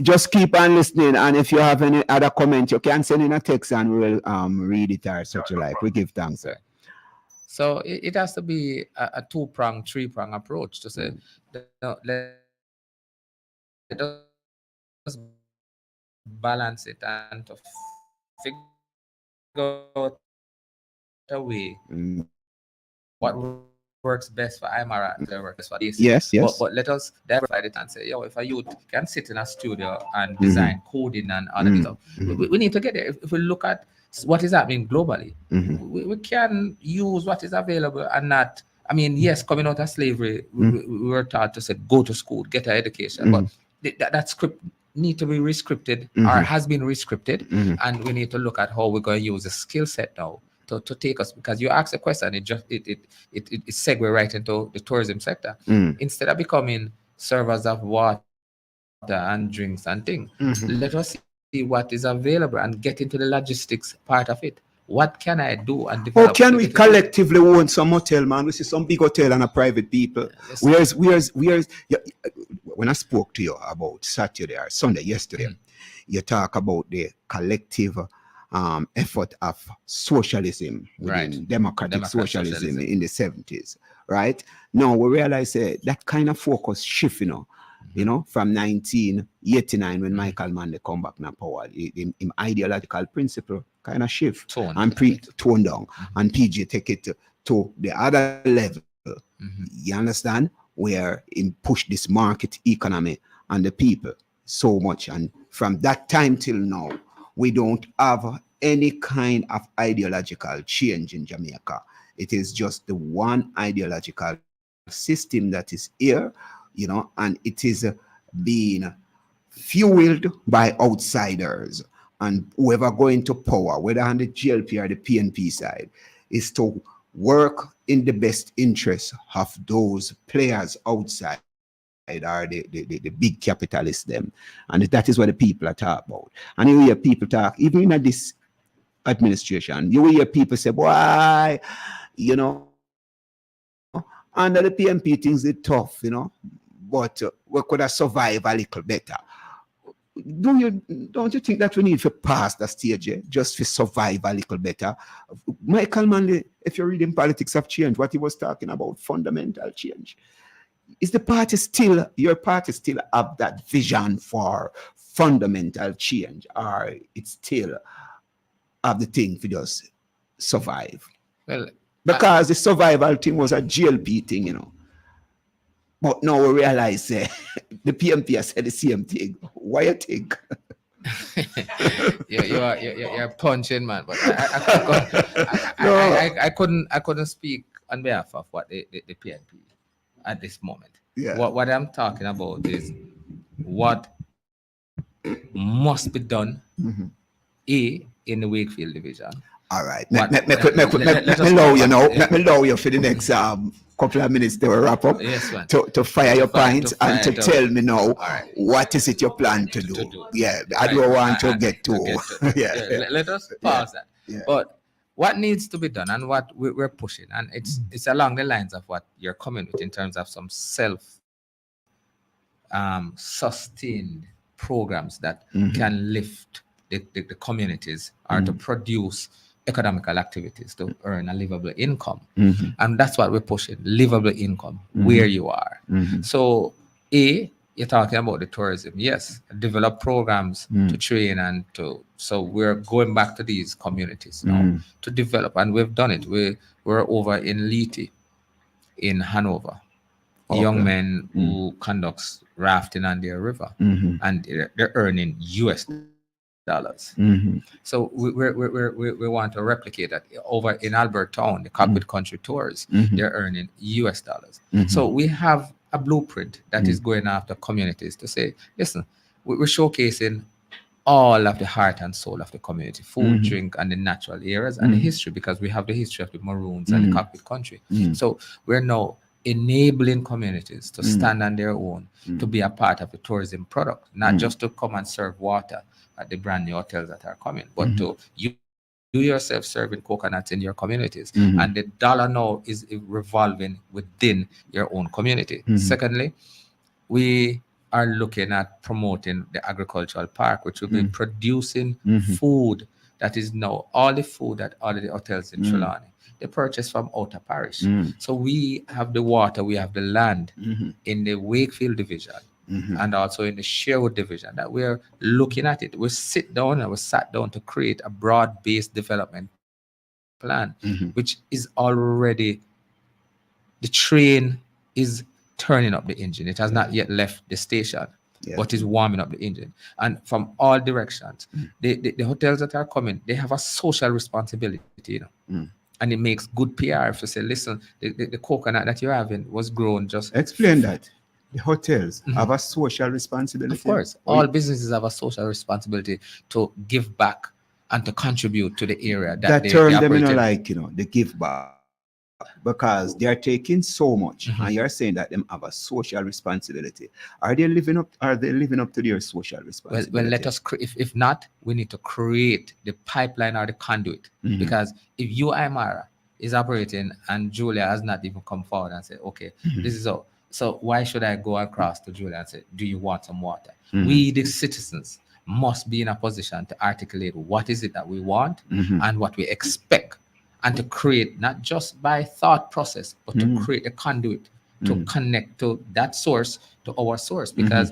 just keep on listening. And if you have any other comment, you can send in a text and we'll read it or such like. We give thanks, sir. So it has to be a 2-prong, 3-prong approach to say, let us balance it and to figure out a way what works best for Aymara, works for this. Yes. But let us diversify it and say, if a youth can sit in a studio and design coding and all of stuff, we need to get there. If we look at what is happening globally, we can use what is available and not. I mean, yes, coming out of slavery, we were taught to say, go to school, get an education, but that script need to be rescripted or has been rescripted, and we need to look at how we're going to use the skill set now to take us, because you ask a question, it segue right into the tourism sector. Instead of becoming servers of water and drinks and things, let us what is available and get into the logistics part of it. What can I do and How develop? can we collectively own some hotel, man? We see some big hotel and a private people. Yes. Where's yeah, when I spoke to you about Saturday or Sunday yesterday, you talk about the collective effort of socialism within Right. democratic socialism socialism. in the 70s, right? Now we realize that kind of focus shift, you know, from 1989 when Michael Manley come back in power, in ideological principle kind of shift Tone. and tone down, and PJ take it to the other level. You understand? Where he push this market economy and the people so much, and from that time till now, we don't have any kind of ideological change in Jamaica. It is just the one ideological system that is here, you know, and it is being fueled by outsiders. And whoever go into power, whether on the GLP or the PNP side, is to work in the best interest of those players outside, are the big capitalists them. And that is what the people are talking about. And you hear people talk, even in this administration, you hear people say, boy, you know, under the PNP things are tough, you know, but we could have survived a little better. Don't you think that we need to pass the stage, just to survive a little better? Michael Manley, if you're reading Politics of Change, what he was talking about, fundamental change. Is the party still, your party still have that vision for fundamental change, or it's still have the thing to just survive? Well, because the survival thing was a GLP thing, you know. But now we realize the PMP has said the same thing. Why you think? You're punching, man. But I couldn't speak on behalf of what the PNP at this moment. Yeah. What I'm talking about is what must be done. In the Wakefield division. All right. Let me allow you for the next couple of minutes to wrap up. Yes, man. To fire your points and to tell me now right. what is it you plan to do. Yeah, I don't want to get to. Yeah. Let us pause that. Yeah. But what needs to be done and what we're pushing, and it's along the lines of what you're coming with in terms of some sustained programs that can lift the communities or to produce economical activities to earn a livable income. And that's what we're pushing, livable income, where you are. So you're talking about the tourism. Yes, develop programs to train and so we're going back to these communities now to develop, and we've done it. We're over in Liti in Hanover. Okay. Young men who conducts rafting on their river, and they're earning US dollars. So we want to replicate that over in Albert Town, the Cockpit Country Tours. They're earning US dollars. So we have a blueprint that is going after communities to say, listen, we're showcasing all of the heart and soul of the community, food, drink, and the natural areas and the history, because we have the history of the Maroons and the Cockpit Country. So we're now enabling communities to stand on their own, to be a part of the tourism product, not just to come and serve water at the brand new hotels that are coming, but to you yourself serving coconuts in your communities. And the dollar now is revolving within your own community. Secondly, we are looking at promoting the agricultural park, which will be producing food that is now all the food that all of the hotels in Trelawney, they purchase from outer parish. So we have the water, we have the land in the Wakefield division and also in the Sherwood division that we're looking at it. We sat down to create a broad-based development plan, which is already, the train is turning up the engine. It has not yet left the station, but is warming up the engine. And from all directions, the hotels that are coming, they have a social responsibility, you know. And it makes good PR if you say, listen, the coconut that you're having was grown just... Explain that. The hotels have a social responsibility. Of course. All businesses have a social responsibility to give back and to contribute to the area that term them, you know, like, you know, the give back. because they are taking so much, and you're saying that them have a social responsibility. Are they living up? Are they living up to their social responsibility? Well, let us. If not, we need to create the pipeline or the conduit. Because if UIMARA is operating and Julia has not even come forward and said, okay, this is all. So why should I go across to Julia and say, do you want some water? We, the citizens, must be in a position to articulate what is it that we want and what we expect, and to create, not just by thought process, but to create a conduit to connect to that source, to our source, because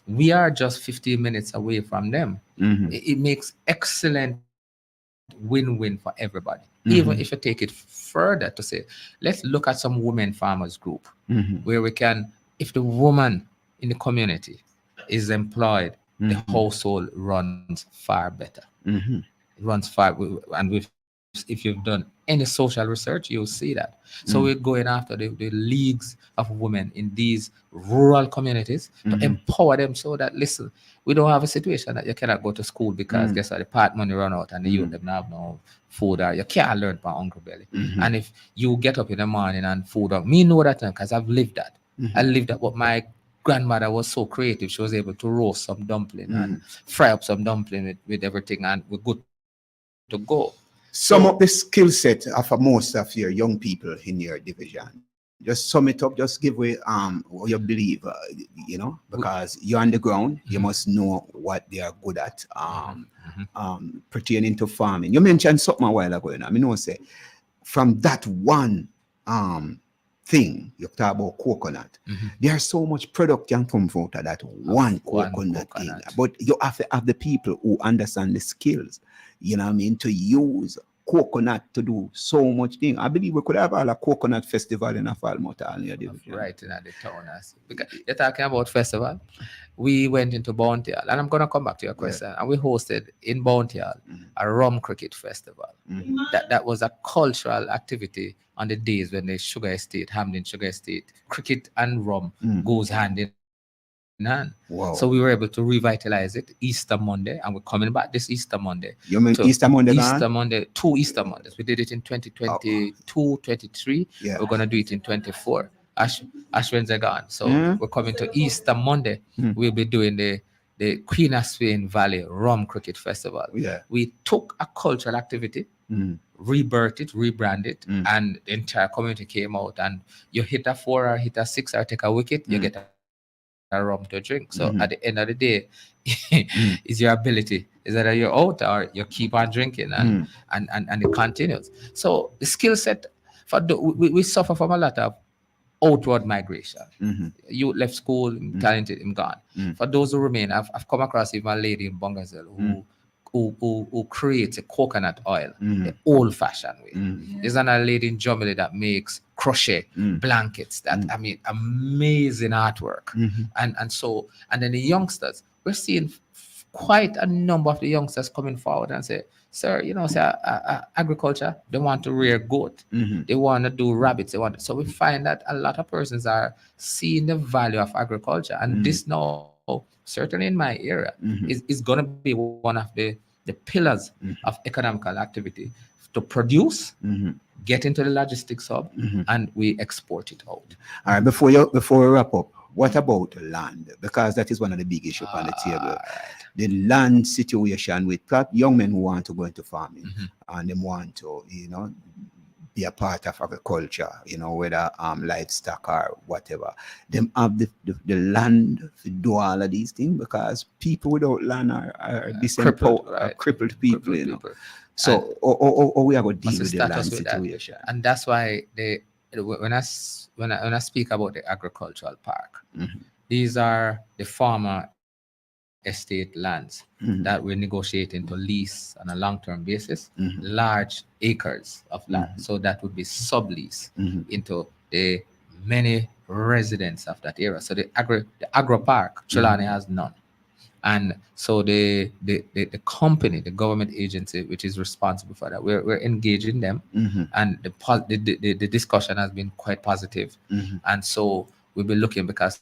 we are just 15 minutes away from them. It makes excellent win-win for everybody. Even if you take it further to say, let's look at some women farmers group where we can, if the woman in the community is employed, the household runs far better. It runs far, and if you've done any social research, you'll see that. So we're going after the leagues of women in these rural communities to empower them, so that, listen, we don't have a situation that you cannot go to school because guess what, the part money run out and the youth them have no food, or you can't learn from Uncle Belly. And if you get up in the morning and food up, me know that because I've lived that. I lived that, but my grandmother was so creative. She was able to roast some dumpling and fry up some dumpling with everything, and we're good to go. Sum up the skill set of most of your young people in your division. Just sum it up. Just give away what you believe, because you're on the ground. You must know what they are good at pertaining to farming. You mentioned something a while ago. I mean, say from that one thing you talk about coconut. There's so much product can come out of that one coconut thing. But you have to have the people who understand the skills, you know what I mean, to use coconut to do so much thing. I believe we could have a coconut festival in a Falmouth in your division. Right in the town. Because you're talking about festival. We went into Bounty Hall, and I'm going to come back to your question. And we hosted in Bounty Hall a rum cricket festival. That was a cultural activity on the days when the Sugar Estate, Hamden Sugar Estate, cricket and rum goes hand in hand. Wow. So we were able to revitalize it Easter Monday, and we're coming back this Easter Monday. You mean Easter Monday? Easter Monday, 2 Easter Mondays. We did it in 2022, 23. Yeah. We're going to do it in 24. Ash Wednesday are gone. So we're coming to Easter Monday. We'll be doing the Queen of Spain Valley Rum Cricket Festival. Yeah. We took a cultural activity, rebirthed it, rebranded it, and the entire community came out. And you hit a 4 or hit a 6 or take a wicket, you get a rum to drink. So at the end of the day, is your ability. Is that you're out or you keep on drinking and it continues. So the skill set for we suffer from a lot of outward migration. You left school, talented, I'm gone. For those who remain, I've come across even a lady in Bongazel who creates a coconut oil the old-fashioned way. There's another lady in Jomili that makes crochet blankets. That I mean, amazing artwork. And then the youngsters, we're seeing quite a number of the youngsters coming forward and say, sir, agriculture, they want to rear goat. They want to do rabbits. So we find that a lot of persons are seeing the value of agriculture. And this now, certainly in my area, is going to be one of the pillars of economical activity to produce, get into the logistics hub, and we export it out. All right, before we wrap up, what about land? Because that is one of the big issues on the table. The land situation with young men who want to go into farming and they want to, be a part of agriculture, whether livestock or whatever. Them have the land to do all of these things, because people without land are crippled people, So, we are going to deal with the land situation. And that's why when I speak about the agricultural park, these are the farmer estate lands that we're negotiating to lease on a long-term basis, large acres of land. So that would be sublease into the many residents of that area. So the agro park, Trelawney has none. And so the company, the government agency, which is responsible for that, we're engaging them, and the discussion has been quite positive. And so we'll be looking, because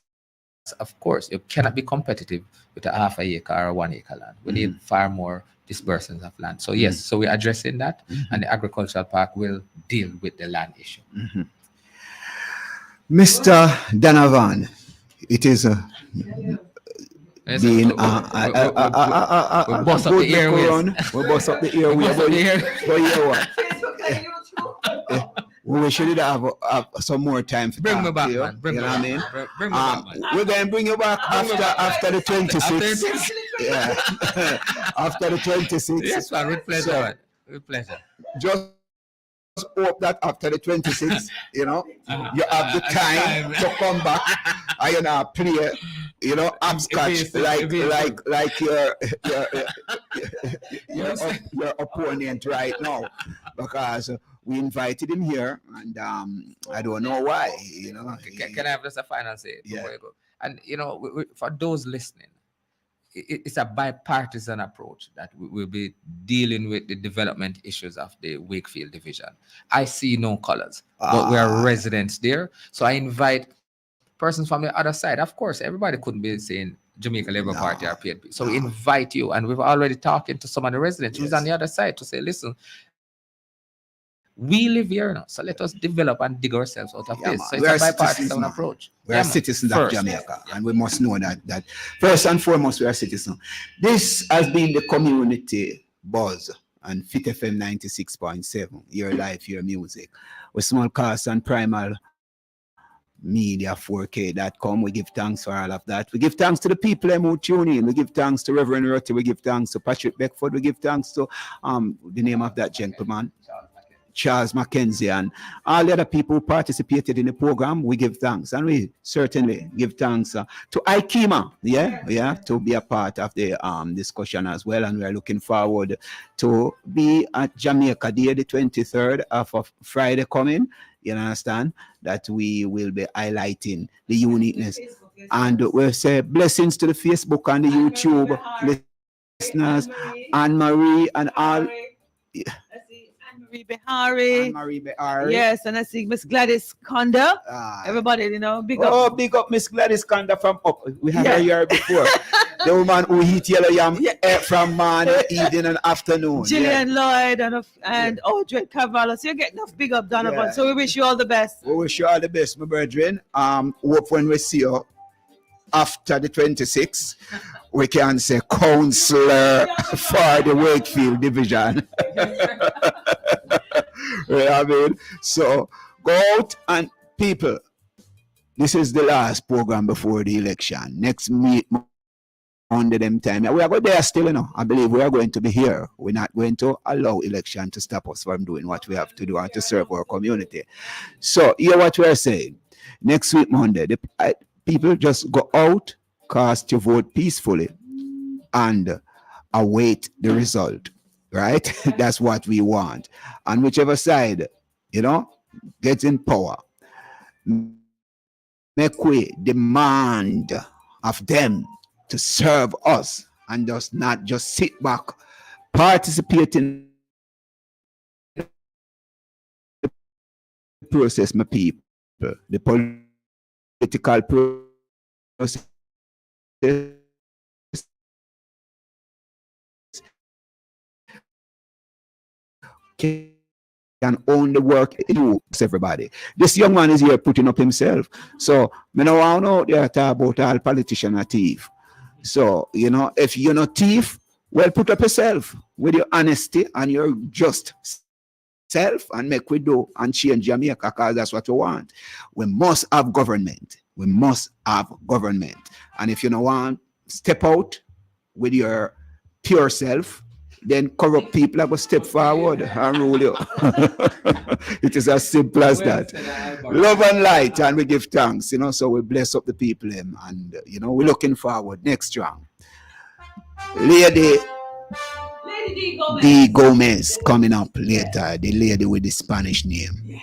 of course, you cannot be competitive with a half a acre or 1 acre land. We need far more disbursements of land. So yes, so we're addressing that, and the agricultural park will deal with the land issue. Mr. Donovan, it is Yes, being we bust up the airways. We bust up the airways. But you know what? We should have some more time for Bring talk me back, to you. man. Bring You me know what I back. mean? Bring me back, man. We're going to bring you back after the 26th. Yeah. After the 26th. Yes, man, with pleasure, So, man. With pleasure. Just hope that after the 26th, you know, you have the time to come back and you know play, you know, hopscotch like your opponent right now, because we invited him here, and I don't know why, you know. Can I have just a final say before Yeah. you go? And you know, for those listening, it's a bipartisan approach that we will be dealing with the development issues of the Wakefield division. I see no colors, but we are residents there. So I invite persons from the other side. Of course, everybody couldn't be saying Jamaica Labour Party or PNP. So we invite you, and we've already talking to some of the residents who's on the other side to say, listen, we live here now, so let us develop and dig ourselves out of this. Man. So We it's are a bipartisan citizens, man. approach. We are citizens of Jamaica, and we must know that first and foremost we are citizens. This has been the community buzz and Fit FM 96.7, your life, your music, with Small Cast and Primal Media 4K.com. We give thanks for all of that. We give thanks to the people who tune in. We give thanks to Reverend Rotty. We give thanks to Patrick Beckford. We give thanks to the name of that gentleman, Charles Mackenzie, and all the other people who participated in the program. We give thanks, and we certainly give thanks to IKEMA, to be a part of the discussion as well. And we are looking forward to be at Jamaica Day, the 23rd of Friday coming. You understand that we will be highlighting the uniqueness, and we'll say blessings to the Facebook and the YouTube listeners, Anne Marie and all. Behari. Marie Behari. Yes, and I see Miss Gladys Conda. Everybody, you know, big up. Oh, big up Miss Gladys Conda from up. We had her here before. The woman who eat yellow yam from morning, evening, and afternoon. Gillian Lloyd and Audrey Carvalho. So you're getting enough big up, Donovan. So we wish you all the best. We wish you all the best, my brethren. Hope when we see you after the 26th, we can say counselor for the Wakefield division. You know what I mean? So go out, and people, this is the last program before the election. Next meet under them time. We are going there still, you know. I believe we are going to be here. We're not going to allow election to stop us from doing what we have to do and to serve our community. So hear what we are saying. Next week, Monday, people just go out, cast your vote peacefully, and await the result. Right? That's what we want. And whichever side, you know, gets in power, make we demand of them to serve us and just not just sit back, participate in the process, my people, the political process. Can only work you, everybody. This young man is here putting up himself. So, I don't want to know they talk about all politicians are thief. So, you know, if you're not thief, well, put up yourself with your honesty and your just self and make we do and change Jamaica, because that's what we want. We must have government. We must have government. And if you don't want, step out with your pure self, then corrupt people are going to step forward and rule you. It is as simple as that. Love and light, and we give thanks, you know, so we bless up the people, and, you know, we're looking forward. Next round. Lady D. Gomez coming up later, the lady with the Spanish name. Yes.